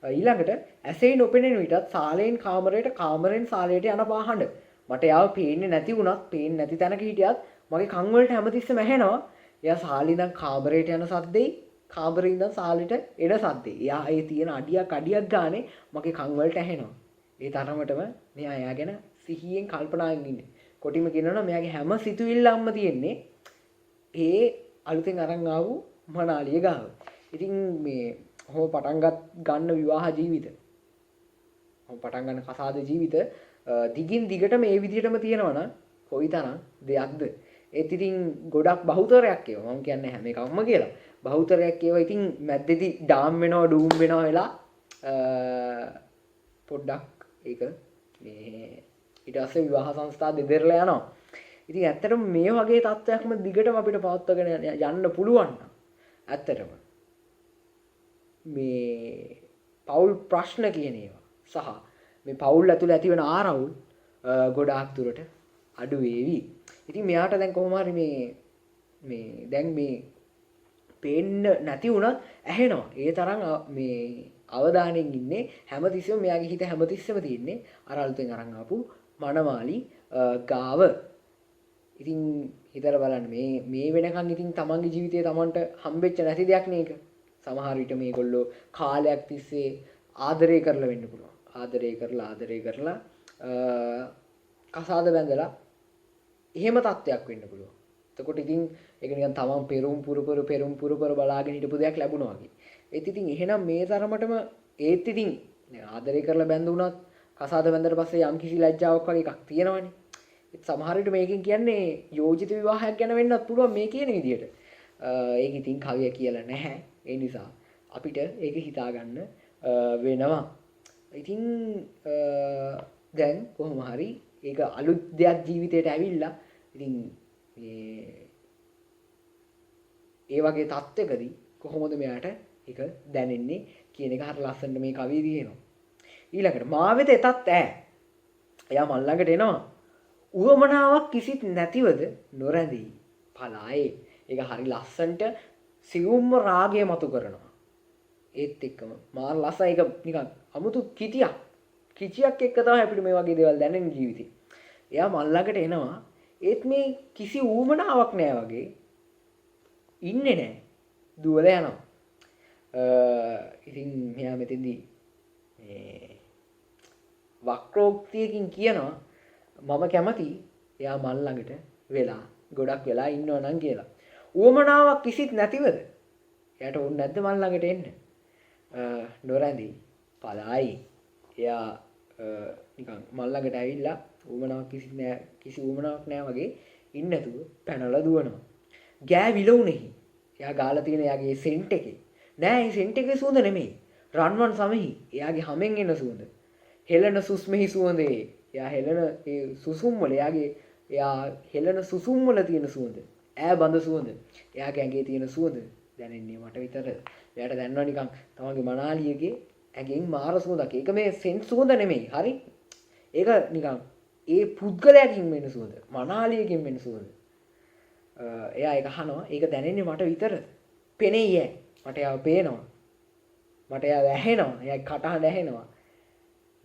ඊළඟට ඇසෙයි නොපෙනෙන විටත් සාලයෙන් කාමරයට කාමරෙන් සාලයට යන පාහඬ. මට යාව පේන්නේ නැති වුණත් පේන්නේ නැති තැනක හිටියත් මගේ කන් වලට හැමතිස්සෙම ඇහෙනවා. එයා සාලේ ඉඳන් කාමරයට යන සද්දෙයි කාමරේ ඉඳන් සාලෙට එන සද්දෙයි. එයා ඒ තියෙන අඩියක් ගානේ මගේ කන් වලට ඇහෙනවා. ඒ තරමටම මෙයා එයා ගැන සිහියෙන් කල්පනාවෙන් ඉන්නේ. කොටිම කියනවා මෙයාගේ හැම සිතුවිල්ලක්ම තියෙන්නේ ඒ අලුතෙන් අරන් ආපු මනාලිය ගාව. ඉතින් මේ ඔහොම පටන් ගන්න විවාහ ජීවිත. ඔහොම පටන් ගන්න කසාද ජීවිත දිගින් දිගට මේ විදිහටම තියෙනවා නම් කොයිතරම් දෙයක්ද. ඒත් ඉතින් ගොඩක් බහුතරයක් ඒවා. මම කියන්නේ හැම එකක්ම කියලා. බහුතරයක් ඒවා ඉතින් මැද්දේදී ඩාම් වෙනවා ඩූම් වෙනවා වෙලා පොඩ්ඩක් ඒක මේ ඊට පස්සේ විවාහ සංස්ථා දෙදෙරලා යනවා. ඉතින් ඇත්තටම මේ වගේ තත්ත්වයක්ම දිගටම අපිට පවත්වාගෙන යන්න පුළුවන් නම් ඇත්තටම මේ පෞල් ප්‍රශ්න කියන ඒවා සහ මේ පෞල් ඇතුළේ ඇතිවන ආරවුල් ගොඩාක් දුරට අඩු වේවි. ඉතින් මෙයාට දැන් කොහොම හරි මේ දැන් මේ පේන්න නැති වුණත් ඇහෙනවා. ඒ තරම් මේ අවධානයෙන් ඉන්නේ හැමතිස්සෙම මෙයාගේ හිත හැමතිස්සෙම තියෙන්නේ අර අලුතෙන් අරන් ආපු මනමාලි ගාව. ඉතින් හිතලා බලන්න මේ වෙනකන් ඉතින් තමන්ගේ ජීවිතේ තමන්ට හම්බෙච්ච නැති දෙයක් නේක. සමහර විට මේගොල්ලෝ කාලයක් තිස්සේ ආදරය කරලා වෙන්න පුළුවන්. ආදරය කරලා කසාද බැඳලා එහෙම තත්ත්වයක් වෙන්න පුළුවන්. එතකොට ඉතින් ඒක නිකන් තමන් පෙරම් පුර බලාගෙන හිටපු දෙයක් ලැබුණා වගේ. ඒත් ඉතින් එහෙනම් මේ තරමටම ඒත් ඉතින් ආදරය කරලා බැඳුණත් කසාද බැඳලා පස්සේ යම් කිසි ලැජ්ජාවක් වගේ එකක් තියෙනවනේ. ඒත් සමහර විට මේකෙන් කියන්නේ යෝජිත විවාහයක් ගැන වෙන්නත් පුළුවන් මේ කියන විදිහට. ඒක ඉතින් කවිය කියලා නැහැ. ඒ නිසා අපිට ඒක හිතා ගන්න වෙනවා. ඉතින් දැන් කොහොම හරි ඒක අලුත් දෙයක් ජීවිතයට ඇවිල්ලා ඉතින් ඒ වගේ තත්ත්වකදී කොහොමද මෙයාට ඒක දැනෙන්නේ කියන එක හරිය ලස්සනට මේ කවියේ තියෙනවා. ඊළඟට මා වෙත එතත් ඈ. එයා මල් ළඟට එනවා. උවමනාවක් කිසිත් නැතිවද නොරැඳී පලායේ. ඒක හරිය ලස්සනට සියුම්ම රාගය මතු කරනවා. ඒත් එක්කම මාර ලස්සන ඒක නිකන් අමුතු කිචියක් එක්ක තමයි අපිට මේ වගේ දේවල් දැනෙන ජීවිතේ. එයා මල් ළඟට එනවා. ඒත් මේ කිසි ඌමනාවක් නෑ වගේ ඉන්නේ නෑ. දුවලා යනවා. ඉතින් මෙයා මෙතෙන්දී වක්‍රෝක්තියකින් කියනවා මම කැමති එයා මල් ළඟට වෙලා ගොඩක් වෙලා ඉන්නව නම් කියලා. ඌමනාවක් කිසිත් නැතිවද? එයාට ඕන නැද්ද මල් ළඟට එන්න? නොරැඳී පලායි. එයා නිකන් මල් ළඟට ඇවිල්ලා ඌමනාවක් කිසි ඌමනාවක් නැහැ වගේ ඉන්න නැතුව පැනලා දුවනවා. ගෑ විලවුනේහි. එයා ගාලා තියෙන එයාගේ සෙන්ට් එකේ. නෑ ඒ සෙන්ට් එකේ සුවඳ නෙමෙයි. රන්වන් සමෙහි එයාගේ හැමෙන් එන සුවඳ. හෙළන සුස්මෙහි සුවඳේ. එයා හෙළන ඒ සුසුම් වල එයා හෙළන සුසුම් වල තියෙන සුවඳ. ඈ බඳ සුවඳ. එයාගේ ඇඟේ තියෙන සුවඳ දැනෙන්නේ මට විතර. එයාට දැනනවා නිකන් තමන්ගේ මනාලියගේ ඇඟෙන් මාර සුවඳක්. ඒක මේ සෙන්ට් සුවඳ නෙමෙයි. හරි? ඒක නිකන් ඒ පුද්ගලයාකින් වෙන සුවඳ. මනාලියකින් වෙන සුවඳ. එයා ඒක අහනවා. ඒක දැනෙන්නේ මට විතරද? පෙනෙයි ඈ. මට එයාව පේනවා. මට එයාව ඇහෙනවා. එයාගේ කටහඬ ඇහෙනවා.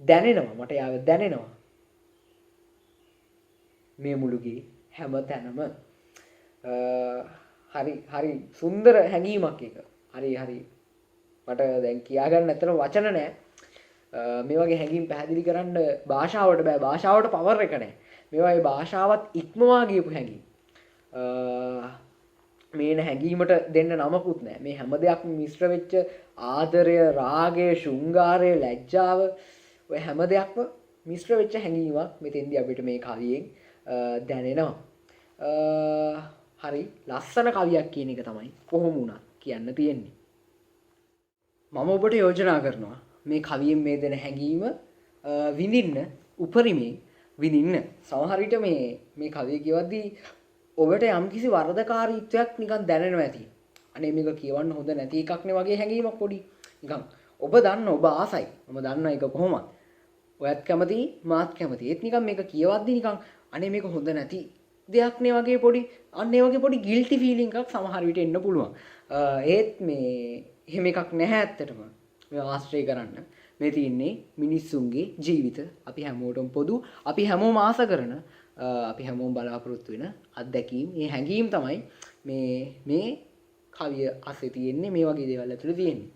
දැනෙනවා. මට එයාව දැනෙනවා. මේ මුළුගේ හැම තැනම හරි සුන්දර හැඟීමක් එක. හරි මට දැන් කියාගන්න ඇත්තට වචන නැහැ. මේ වගේ හැඟීම් පැහැදිලි කරන්න භාෂාවට බෑ. භාෂාවට පවර් එක නැහැ. මේවා ඒ භාෂාවත් ඉක්මවා ගියපු හැඟීම්. මේන හැඟීමට දෙන්න නමකුත් නැහැ. මේ හැම දෙයක්ම මිශ්‍ර වෙච්ච ආදරය, රාගය, ශෘංගාරය, ලැජ්ජාව ඔය හැම දෙයක්ම මිශ්‍ර වෙච්ච හැඟීමක් මෙතෙන්දී අපිට මේ කවියෙන් දැනෙනවා. හරි ලස්සන කවියක් කියන එක තමයි කොහොම වුණත් කියන්න තියෙන්නේ. මම ඔබට යෝජනා කරනවා මේ කවියෙන් මේ දෙන හැඟීම විඳින්න උපරිමයෙන් විඳින්න. සමහර විට මේ කවිය කියවද්දී ඔබට යම්කිසි වරදකාරීත්වයක් නිකන් දැනෙනවා ඇති. අනේ මේක කියවන්න හොඳ නැති එකක් නේ වගේ හැඟීමක් පොඩි. නිකන් ඔබ දන්න ඔබ ආසයි. මම දන්න එක කොහොමද? ඔයත් කැමති මාත් කැමති. ඒත් නිකන් මේක කියවද්දී නිකන් අනේ මේක හොඳ නැති දෙයක් නේ වගේ පොඩි අන්න ඒ වගේ පොඩි ගිල්ටි ෆීලිං එකක් සමහර විට එන්න පුළුවන්. ඒත් මේ එහෙම එකක් නැහැ ඇත්තටම. මේ ආශ්‍රය කරන්න. මේ තියෙන්නේ මිනිස්සුන්ගේ ජීවිත. අපි හැමෝටම පොදු. අපි හැමෝම ආස කරන අපි හැමෝම බලාපොරොත්තු වෙන අත්දැකීම්. මේ හැඟීම් තමයි මේ කවිය අස්සේ තියෙන්නේ. මේ වගේ දේවල් ඇතුළේ තියෙන්නේ.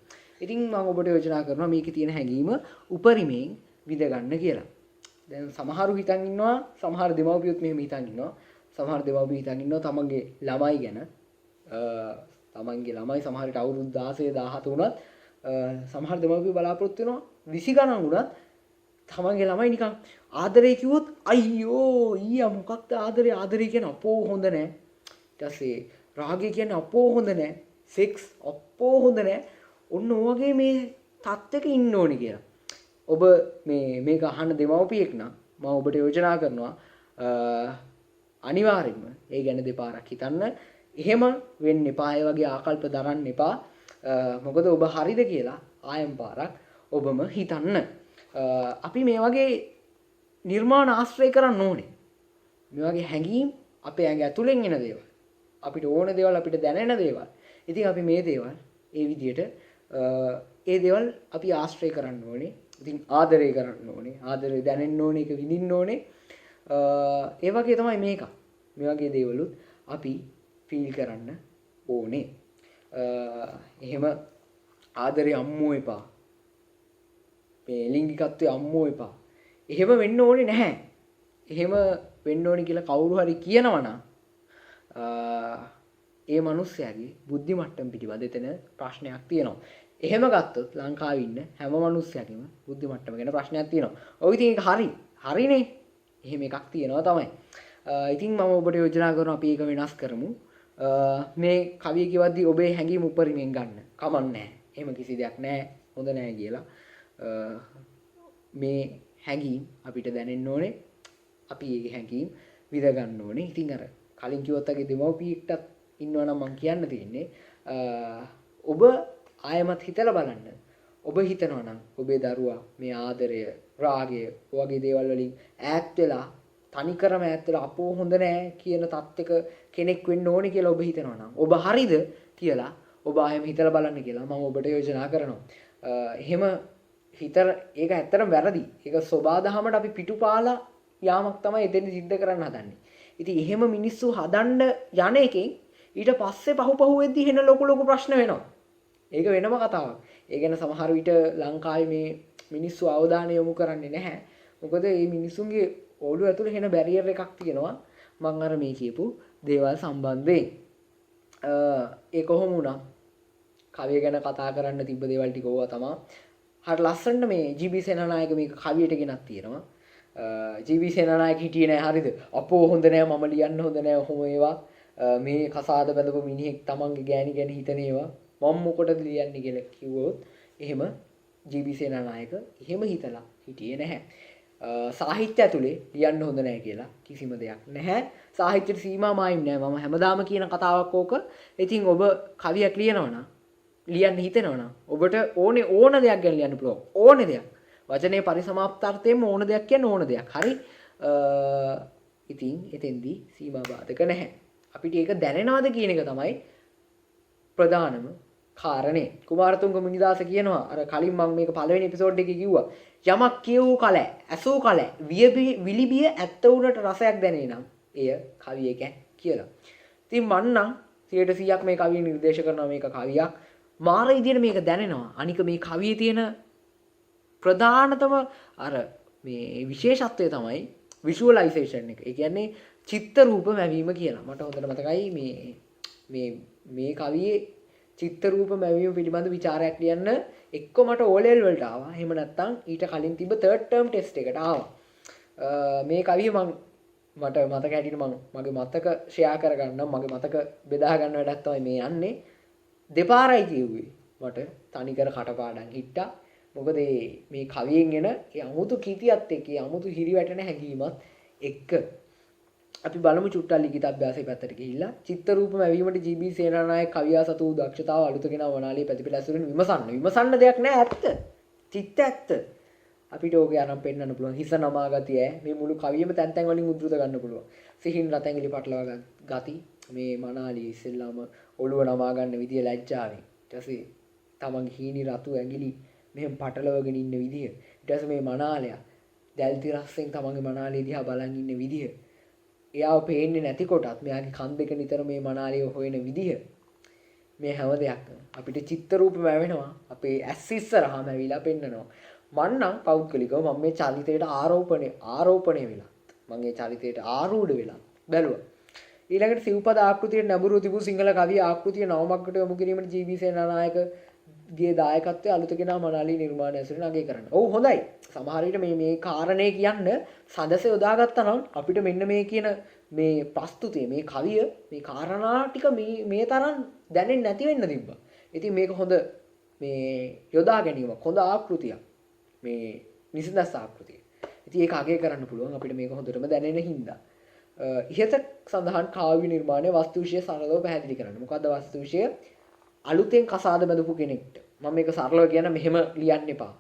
ඉතින් මම ඔබට යෝජනා කරනවා මේකේ තියෙන හැඟීම උපරිමයෙන් විඳ ගන්න කියලා. දැන් සමහරු හිතන් ඉන්නවා සමහර දෙමව්පියොත් මෙහෙම හිතන් ඉන්නවා. සමහර දෙමව්පියෝ හිතන් ඉන්නවා තමන්ගේ ළමයි ගැන. තමන්ගේ ළමයි සමහර විට අවුරුදු 16 17 වුණත් සමහර දෙමව්පියෝ බලාපොරොත්තු වෙනවා 20 ගණන් වුණත් තමන්ගේ ළමයි නිකන් ආදරේ කිව්වොත් අයියෝ ඊයා මොකක්ද ආදරේ කියන අපෝ හොඳ නැහැ. ඊට පස්සේ රාගය කියන්නේ අපෝ හොඳ නැහැ. සෙක්ස් අපෝ හොඳ නැහැ. ඔන්න ඔයගේ මේ තත්ත්වයක ඉන්න ඕනේ කියලා. ඔබ මේක අහන දෙමව්පියෙක් නම් මම ඔබට යෝජනා කරනවා අනිවාර්යෙන්ම ඒ ගැන දෙපාරක් හිතන්න. එහෙම වෙන්න එපා. ඒ වගේ ආකල්ප දරන්න එපා. මොකද ඔබ හරිද කියලා ආයම් පාරක් ඔබම හිතන්න. අපි මේ වගේ නිර්මාණ ආශ්‍රය කරන්න ඕනේ. මේ වගේ හැඟීම් අපේ ඇඟ ඇතුලෙන් එන දේවල්. අපිට ඕන දේවල් අපිට දැනෙන දේවල්. ඉතින් අපි මේ දේවල් ඒ විදිහට ඒ දේවල් අපි ආශ්‍රය කරන්න ඕනේ. ඉතින් ආදරය කරන්න ඕනේ. ආදරය දැනෙන්න ඕනේ. ඒක විඳින්න ඕනේ. ඒ වගේ තමයි මේක. මේ වගේ දේවලුත් අපි ෆීල් කරන්න ඕනේ. එහෙම ආදරේ අම්මෝ එපා. මේ ලිංගිකත්වය අම්මෝ එපා. එහෙම වෙන්න ඕනේ නැහැ. එහෙම වෙන්න ඕනේ කියලා කවුරු හරි කියනවනම් ඒ මිනිස්සයාගේ බුද්ධි මට්ටම පිටිබඳ එතන ප්‍රශ්නයක් තියෙනවා. එහෙම ගත්තොත් ලංකාවේ ඉන්න හැම මිනිස්සයාගේම බුද්ධි මට්ටම ගැන ප්‍රශ්නයක් තියෙනවා. ඔය ඉතින් ඒක හරිනේ. එහෙම එකක් තියෙනවා තමයි. ඉතින් මම ඔබට යෝජනා කරනවා අපි ඒක වෙනස් කරමු. මේ කවිය කියවද්දී ඔබේ හැඟීම් උපරිමයෙන් ගන්න. කමක් නැහැ. එහෙම කිසි දෙයක් නැහැ. හොඳ නැහැ කියලා. මේ හැඟීම් අපිට දැනෙන්න ඕනේ. අපි ඒ හැඟීම් විඳ ගන්න ඕනේ. ඉතින් අර කලින් කිව්වත් වගේ දෙමව්පියෙක්ටත් ඉන්නවා නම් මම කියන්න තියෙන්නේ ඔබ ආයමත් හිතලා බලන්න. ඔබ හිතනවා නම් ඔබේ දරුවා මේ ආදරය, රාගය වගේ දේවල් වලින් ඈත් වෙලා තනිකරම ඈත් වෙලා අපෝ හොඳ නෑ කියන තත්ත්වයක කෙනෙක් වෙන්න ඕනේ කියලා ඔබ හිතනවා නම් ඔබ හරිද කියලා ඔබ ආයෙම හිතලා බලන්න කියලා මම ඔබට යෝජනා කරනවා. එහෙම ඒක ඇත්තටම වැරදි. ඒක සෝබාදහමට අපි පිටුපාලා යාමක් තමයි එතෙන් සිද්ධ කරන්න හදන්නේ. ඉතින් එහෙම මිනිස්සු හදන්න යන එකෙන් ඊට පස්සේ පහු වෙද්දී එන ලොකු ප්‍රශ්න වෙනවා. ඒක වෙනම කතාවක්. ඒ ගැන සමහර විට ලංකාවේ මේ මිනිස්සු අවධානය යොමු කරන්නේ නැහැ. මොකද මේ මිනිස්සුන්ගේ ඔළුව ඇතුලේ එන බැරියර් එකක් තියෙනවා. මම අර මේ කියපු දේවල් සම්බන්ධයෙන්. ඒ කොහොම වුණා කවිය ගැන කතා කරන්න තිබ්බ දේවල් ටික ඕවා තමයි. හරි ලස්සනට මේ ජී.බී. සේනානායක මේක කවියට ගෙනත් තියෙනවා. ජී.බී. සේනානායක හිටියේ නෑ හරිද? අපෝ හොඳ නෑ මම ලියන්න හොඳ නෑ ඔහොම ඒවා. මේ කසාද බඳපු මිනිහෙක් තමන්ගේ ගෑණි ගැන හිතන ඒවා මම මොකටද ලියන්නේ කියලා කිව්වොත් එහෙම ජී.බී. සේනානායක එහෙම හිතලා හිටියේ නැහැ. සාහිත්‍ය ඇතුලේ ලියන්න හොඳ නැහැ කියලා කිසිම දෙයක් නැහැ. සාහිත්‍යට සීමා මායිම් නැහැ. මම හැමදාම කියන කතාවක් ඕක. ඉතින් ඔබ කවියක් ලියනවා නම් ලියන්න හිතෙනවා නම් ඔබට ඕන දෙයක් ගැන ලියන්න පුළුවන්. ඕනේ දෙයක්. වචනේ පරිසමාප්තාර්ථයෙන්ම ඕන දෙයක් කියන්න ඕන දෙයක්. හරි. ඉතින් එතෙන්දී සීමා බාධක නැහැ. අපිට ඒක දැනෙනවද කියන එක තමයි ප්‍රධානම කාරණේ. කුමාරතුංග මුනිදාස කියනවා අර කලින් මම මේක පළවෙනි එපිසෝඩ් එකේ කිව්වා. යමක් කියවූ කල, ඇසූ කල, විලිබිය ඇත්ත උනට රසයක් දැනේ නම් එය කවියක කියලා. ඉතින් මං නම් 100% මේ කවිය නිර්දේශ කරනවා මේක කවියක්. මාර විදියට මේක දැනෙනවා. අනික මේ කවියේ තියෙන ප්‍රධානතම අර මේ විශේෂත්වය තමයි විෂුවලයිසේෂන් එක. ඒ කියන්නේ චිත්ත රූප මැවීම කියලා. මට හොඳට මතකයි මේ කවියේ චිත්ත රූප මැවීම පිළිබඳ ਵਿਚාරයක් ලියන්න එක්ක මට O level වලට ආවා. එහෙම නැත්නම් ඊට කලින් තිබ්බ third term test එකට ආවා. මේ කවිය මට මතක හැටියට මගේ මතක ෂෙයා කරගන්නම්, මගේ මතක බෙදා ගන්න වැඩක් තමයි මේ යන්නේ. දෙපාරයි කිව්වේ. මට තනිකර කටපාඩම් හිට්ටා. මොකද මේ කවියෙන් එන ඒ අමුතු කීතියත් එක්ක ඒ අමුතු හිරිවැටෙන හැඟීමත් එක්ක අපි බලමු චුට්ටක් ලිඛිත අභ්‍යාසයේ පැත්තට ගිහිල්ලා චිත්ත රූප මැවීමට ජී.බී. සේනානායක කවියා සතු වූ දක්ෂතාව අලුතගෙන වනාලී පැතිපිලැසුරින් විමසන්න දෙයක් නෑ ඇත්ත. චිත්ත ඇත්ත. අපිට ඕකේ අරන් පෙන්නන්න පුළුවන්. හිස නමා ගතිය මේ මුළු කවියෙම තැන් තැන් වලින් උද්දෘත ගන්න පුළුවන්. සිහින් රතැඟිලි පටලවා ගති මේ මනාලී ඉස්සෙල්ලාම ඔළුව නමා ගන්න විදිය ලැජ්ජාවෙන්. ඊට පස්සේ තමන්ගේ හීනි රතු ඇඟිලි මෙහෙම පටලවගෙන ඉන්න විදිය. ඊට පස්සේ මේ මනාලයා දැල්ති රස්සෙන් තමන්ගේ මනාලිය දිහා බලන් ඉන්න විදිය. එයාව පේන්නේ නැති කොටත් මෙයාගේ කන් දෙක නිතර මේ මනාලිය හොයන විදිය. මේ හැම දෙයක්ම අපිට චිත්ත රූප මැවෙනවා. අපේ ඇස් ඉස්සරහාම ඇවිලා පෙන්නනවා. මං නම් පෞද්ගලිකව මම මේ චරිතයට ආරෝපණය වෙලා මම මේ චරිතයට ආරූඪ වෙලා බැලුවා. ඊළඟට සිව්පද ආකෘතියට නැඹුරු තිබූ සිංහල කවිය ආකෘතිය නවමග්ගට යොමු කිරීමට ජී.බී. සේනානායකගේ දායකත්වයේ අලුතගෙන මනාලී නිර්මාණය ඇසුරින් අගය කරන්න. ඔව් හොඳයි. සමහර විට මේ කාරණේ කියන්න සඳස යොදාගත්තා නම් අපිට මෙන්න මේ කියන මේ ප්‍රස්තුතිය මේ කවිය මේ කාරණා ටික මේ තරම් දැනෙන්නේ නැති වෙන්න තිබ්බා. ඉතින් මේක හොඳ මේ යොදා ගැනීමක්, හොඳ ආකෘතියක්. මේ නිසඳස් ආකෘතිය. ඉතින් ඒක අගය කරන්න පුළුවන් අපිට මේක හොඳටම දැනෙන හින්දා. ඉහත සඳහන් කාව්‍ය නිර්මාණයේ වස්තු විෂය සරලව පැහැදිලි කරන්න. මොකද්ද වස්තු විෂය? අලුතෙන් කසාද බඳපු කෙනෙක්ට. මම මේක සරලව කියන මෙහෙම ලියන්න එපා.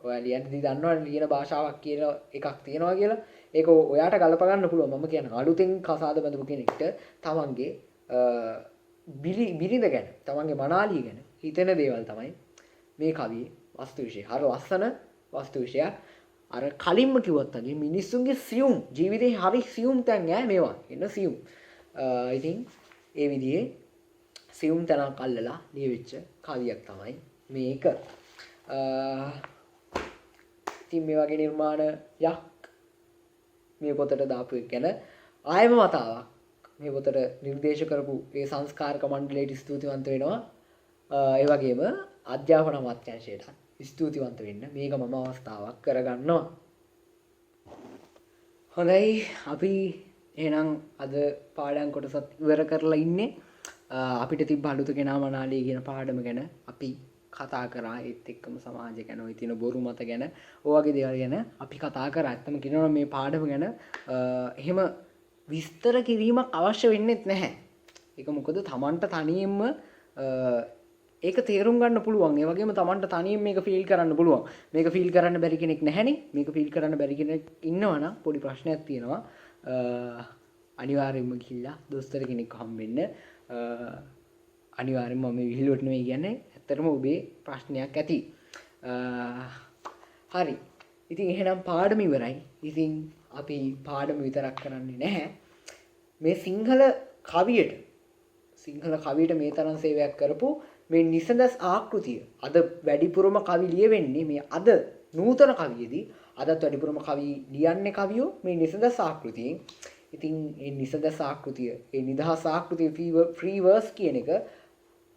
ඔයා ලියන්නදී දන්නවනේ ලියන භාෂාවක් කියන එකක් තියෙනවා කියලා. ඒක ඔයාට ගලප ගන්න පුළුවන්. මම කියන අලුතෙන් කසාද බඳපු කෙනෙක්ට තමන්ගේ බිරිඳ ගැන, තමන්ගේ මනාලිය ගැන හිතෙන දේවල් තමයි මේ කවියේ වස්තු විෂය. හර ලස්සන වස්තු විෂයක්. අර කලින්ම කිව්වත් වගේ මිනිස්සුන්ගේ සියුම් ජීවිතේ හරි සියුම් තැන් මේවා. එන්න සියුම්. ඉතින් ඒ විදිහේ සියුම් තැනක් අල්ලලා ලියවිච්ච කවියක් තමයි මේක. ඉතින් මේ වගේ නිර්මාණයක් මේ පොතට දාපු එක ගැන ආයෙම වතාවක් මේ පොතට නිර්දේශ කරපු ඒ සංස්කාරක මණ්ඩලයට ස්තුතිවන්ත වෙනවා. ඒ වගේම අධ්‍යාපන අමාත්‍යාංශයට ස්තුතිවන්ත වෙන්න මේක මම අවස්ථාවක් කරගන්නවා. හොඳයි අපි එහෙනම් අද පාඩම් කොටසත් ඉවර කරලා ඉන්නේ. අපිට තිබ්බ අලුත කෙනා මනාලිය කියන පාඩම ගැන අපි කතා කරා. ඒත් එක්කම සමාජය ගැන ඔය තියෙන බොරු මත ගැන ඔය වගේ දේවල් ගැන අපි කතා කරා. ඇත්තම කියනවා මේ පාඩම ගැන එහෙම විස්තර කිරීමක් අවශ්‍ය වෙන්නේත් නැහැ. ඒක මොකද Tamanට තනියෙන්ම ඒක තේරුම් ගන්න පුළුවන්. ඒ වගේම Tamanට තනියෙන් මේක ෆීල් කරන්න පුළුවන්. මේක ෆීල් කරන්න බැරි කෙනෙක් නැහැනේ. මේක ෆීල් කරන්න බැරි කෙනෙක් ඉන්නවනම් පොඩි ප්‍රශ්නයක් තියෙනවා. අනිවාර්යයෙන්ම ගිහිල්ලා දොස්තර කෙනෙක් හම්බෙන්න. අනිවාර්යයෙන්ම මම විහිළුවට නෙවෙයි කියන්නේ. ඇත්තටම ඔබේ ප්‍රශ්නයක් ඇති. හරි. ඉතින් එහෙනම් පාඩම ඉවරයි. ඉතින් අපි පාඩම විතරක් කරන්නේ නැහැ. මේ සිංහල කවියට මේ තරම් සේවයක් කරපු මේ නිසඳස් ආකෘතිය අද වැඩිපුරම කවි ලියවෙන්නේ මේ අද නූතන කවියේදී අදත් වැඩිපුරම කවි ලියන්නේ කවියෝ මේ නිසඳස් ආකෘතියෙන්. ඉතින් මේ නිසඳස් ආකෘතිය ඒ නිදහස් ආකෘතිය ෆ්‍රී වර්ස් කියන එක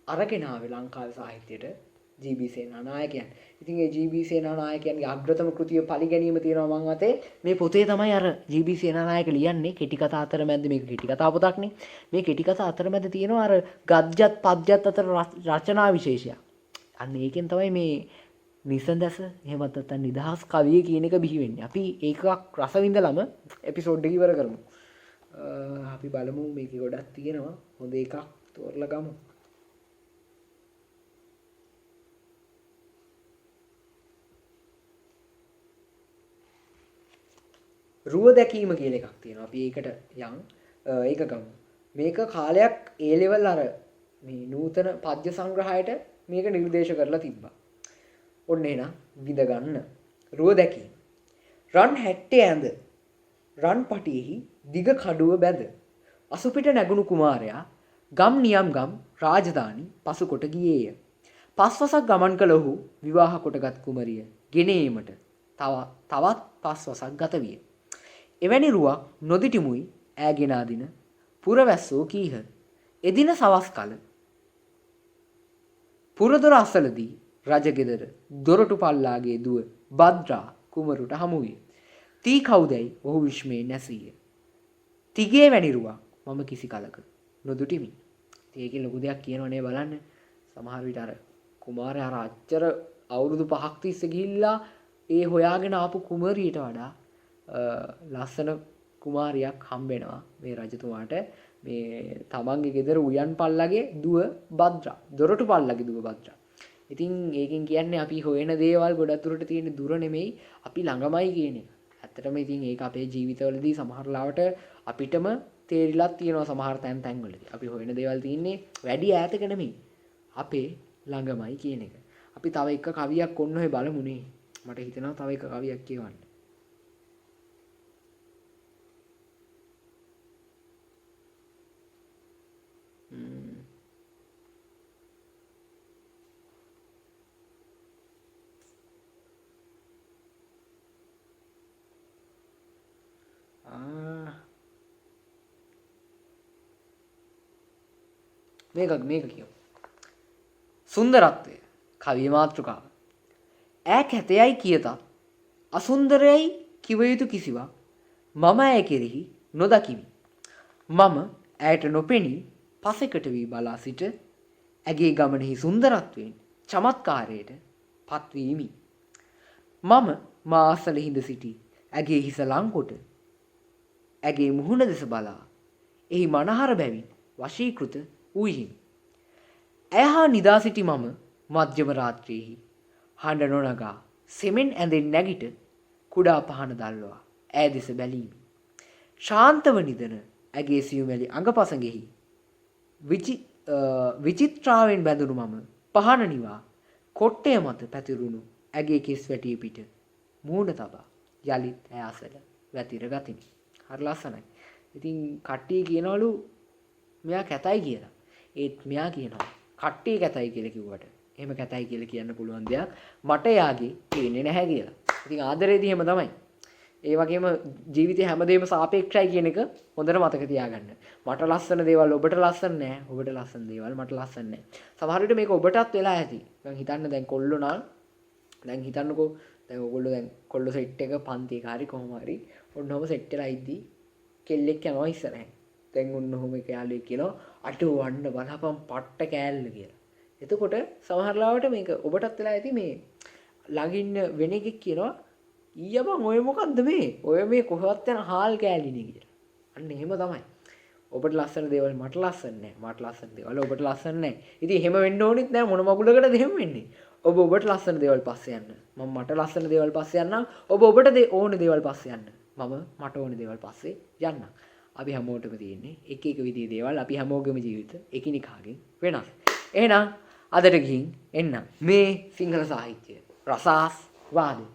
අරගෙන ආවේ ලංකාවේ සාහිත්‍යයට ජී.බී. සේනානායකයන්. ඉතින් ඒ ජී.බී. සේනානායකයන්ගේ අග්‍රතම කෘතිය පරිගැනීම තියෙනවා මං අතේ. මේ පොතේ තමයි අර ජී.බී. සේනානායක ලියන්නේ කෙටි කතා අතරමැද මේක කෙටි කතා පොතක්නේ. මේ කෙටි කතා අතරමැද තියෙනවා අර ගද්‍යත් පද්‍යත් අතර රචනා විශේෂයක්. අන්න ඒකෙන් තමයි මේ නිසඳස එහෙමත් නැත්නම් නිදහස් කවිය කියන එක බිහි වෙන්නේ. අපි ඒකක් රස විඳලම එපිසෝඩ් එක ඉවර කරමු. අපි බලමු මේකේ ගොඩක් තියෙනවා. හොඳ එකක් තෝරලා ගමු. රුව දැකීම කියලා එකක් තියෙනවා. අපි ඒකට ඒක ගමු. මේක කාලයක් A level අර මේ නූතන පද්‍ය සංග්‍රහයට මේක නිර්දේශ කරලා තිබ්බා. ඔන්න එන විඳ ගන්න. රුව දැකීම. රන් හැට්ටේ ඇඳ රන් පටියෙහි දිග කඩුව බැඳ අසුපිට නැගුණු කුමාරයා ගම් නියම් ගම් රාජධානි පසු කොට ගියේය. පස්වසක් ගමන් කළ ඔහු විවාහ කොටගත් කුමරිය ගෙනීමට තවත් පස්වසක් ගත විය. එවැනි රුවක් නොදිටිමුයි ඈගෙන අදින පුරවැස්සෝ කීහ. එදින සවස් කල පුරදොර අසලදී රජගෙදර දොරටු පල්ලාගේ දුව භද්‍රා කුමරුට හමු විය. තී කවුදැයි ඔහු විශ්මයෙන් නැසීය. තිගේ වැනි රුවක් මම කිසි කලක නොදුටිමි. ඒකේ ලොකු දෙයක් කියනවනේ බලන්න. සමහර විට අර කුමාරයා අර අච්චර අවුරුදු 5ක් තිස්සේ ගිහිල්ලා ඒ හොයාගෙන ආපු කුමරියට වඩා ලස්සන කුමාරියක් හම්බෙනවා මේ රජතුමාට. මේ තමන්ගේ ගෙදර උයන් පල්ලගේ දුව භද්‍රා, දොරටු පල්ලගේ දුව භද්‍රා. ඉතින් ඒකෙන් කියන්නේ අපි හොයන දේවල් ගොඩක් දුරට තියෙන දුර නෙමෙයි, අපි ළඟමයි කියන එක. ඇත්තටම ඉතින් ඒක අපේ ජීවිතවලදී සමහර ලාවට අපිටම තේරිලත් තියෙනවා. සමහර තැන්වලදී අපි හොයන දේවල් තියෙන්නේ වැඩි ඈතක නෙමෙයි, අපේ ළඟමයි කියන එක. අපි තව එක කවියක් ඔන්න ඔය බලමුනේ. මට හිතෙනවා තව එක කවියක් කියවන්න. මේක කියමු. සුන්දරත්වය කවිය මාතෘකාව. ඈ කැතයයි කියතත් අසුන්දරයයි කිව යුතු කිසිවක් මම ඇය කෙරෙහි නොදකිමි. මම ඇයට නොපෙනී පසෙකට වී බලා සිට ඇගේ ගමනෙහි සුන්දරත්වයෙන් චමත්කාරයට පත්වීමි. මම මා අසල හිඳ සිටි ඇගේ හිස ලංකොට ඇගේ මුහුණ දෙස බලා එහි මනහර බැවින් වශීකృత වූයෙමි. ඇය හා නිදා සිටි මම මධ්‍යම රාත්‍රියෙහි හඬ නොනගා සෙමෙන් ඇඳෙන් නැගිට කුඩා පහන දල්වා ඈ දෙස බැලීමි. ශාන්තව නිදන ඇගේ සියුමැලි අඟපසඟෙහි විචිත්‍රාවෙන් බැඳුණු මම පහන නිවා කොට්ටය මත පැතිරුණු ඇගේ කෙස් වැටිය පිට මූණ තබා යලිත් ඇය අසල වැතිර ගතිමි. හරි ලස්සනයි. ඉතින් කට්ටිය කියනවලු මෙයා කැතයි කියලා. ඒත් මෙයා කියනවා කට්ටිය කැතයි කියලා කිව්වට එහෙම කැතයි කියලා කියන්න පුළුවන් දෙයක් මට එයාගේ පේන්නේ නැහැ කියලා. ඉතින් ආදරේදී එහෙම තමයි. ඒ වගේම ජීවිතේ හැමදේම සාපේක්ෂයි කියන එක හොඳට මතක තියාගන්න. මට ලස්සන දේවල් ඔබට ලස්සන නැහැ. ඔබට ලස්සන දේවල් මට ලස්සන නැහැ. සමහර විට මේක ඔබටත් වෙලා ඇති. දැන් හිතන්න දැන් කොල්ලෝ නම් දැන් හිතන්නකෝ දැන් ඔයගොල්ලෝ දැන් කොල්ලෝ සෙට් එක පන්ති එක හරි කොහොම හරි ඔන්නෝම සෙට් වෙලා ඉද්දි කෙල්ලෙක් යනවා ඉස්සරහින්. දැන් ඔන්න ඔහොම එක යාළුවෙක් කියනවා අටෝ වන්න බලපන් පට්ට කෑල්ල කියලා. එතකොට සමහර ලාවට මේක ඔබටත් වෙලා ඇති මේ ළඟින්න වෙන එකෙක් කියනවා ඊයබන් ඔය මොකද්ද මේ? ඔය මේ කොහොමවත් යන හාල් කෑලිනේ කියලා. අන්න එහෙම තමයි. ඔබට ලස්සන දේවල් මට ලස්සන නැහැ. මට ලස්සන දේවල් ඔබට ලස්සන නැහැ. ඉතින් එහෙම වෙන්න ඕනෙත් නැහැ මොන මගුලකටද එහෙම වෙන්නේ? ඔබ ඔබට ලස්සන දේවල් පස්සේ යන්න. මම මට ලස්සන දේවල් පස්සේ යන්නම්. ඔබ ඔබට ඕන දේවල් පස්සේ යන්න. මම මට ඕන දේවල් පස්සේ යන්නම්. අපි හැමෝටම තියෙන්නේ එක එක විදිහේ දේවල්. අපි හැමෝගෙම ජීවිත එකිනෙකාගෙන් වෙනස්. එහෙනම් අදට ගිහින් එන්න මේ සිංහල සාහිත්‍යය රසාස් වාදේ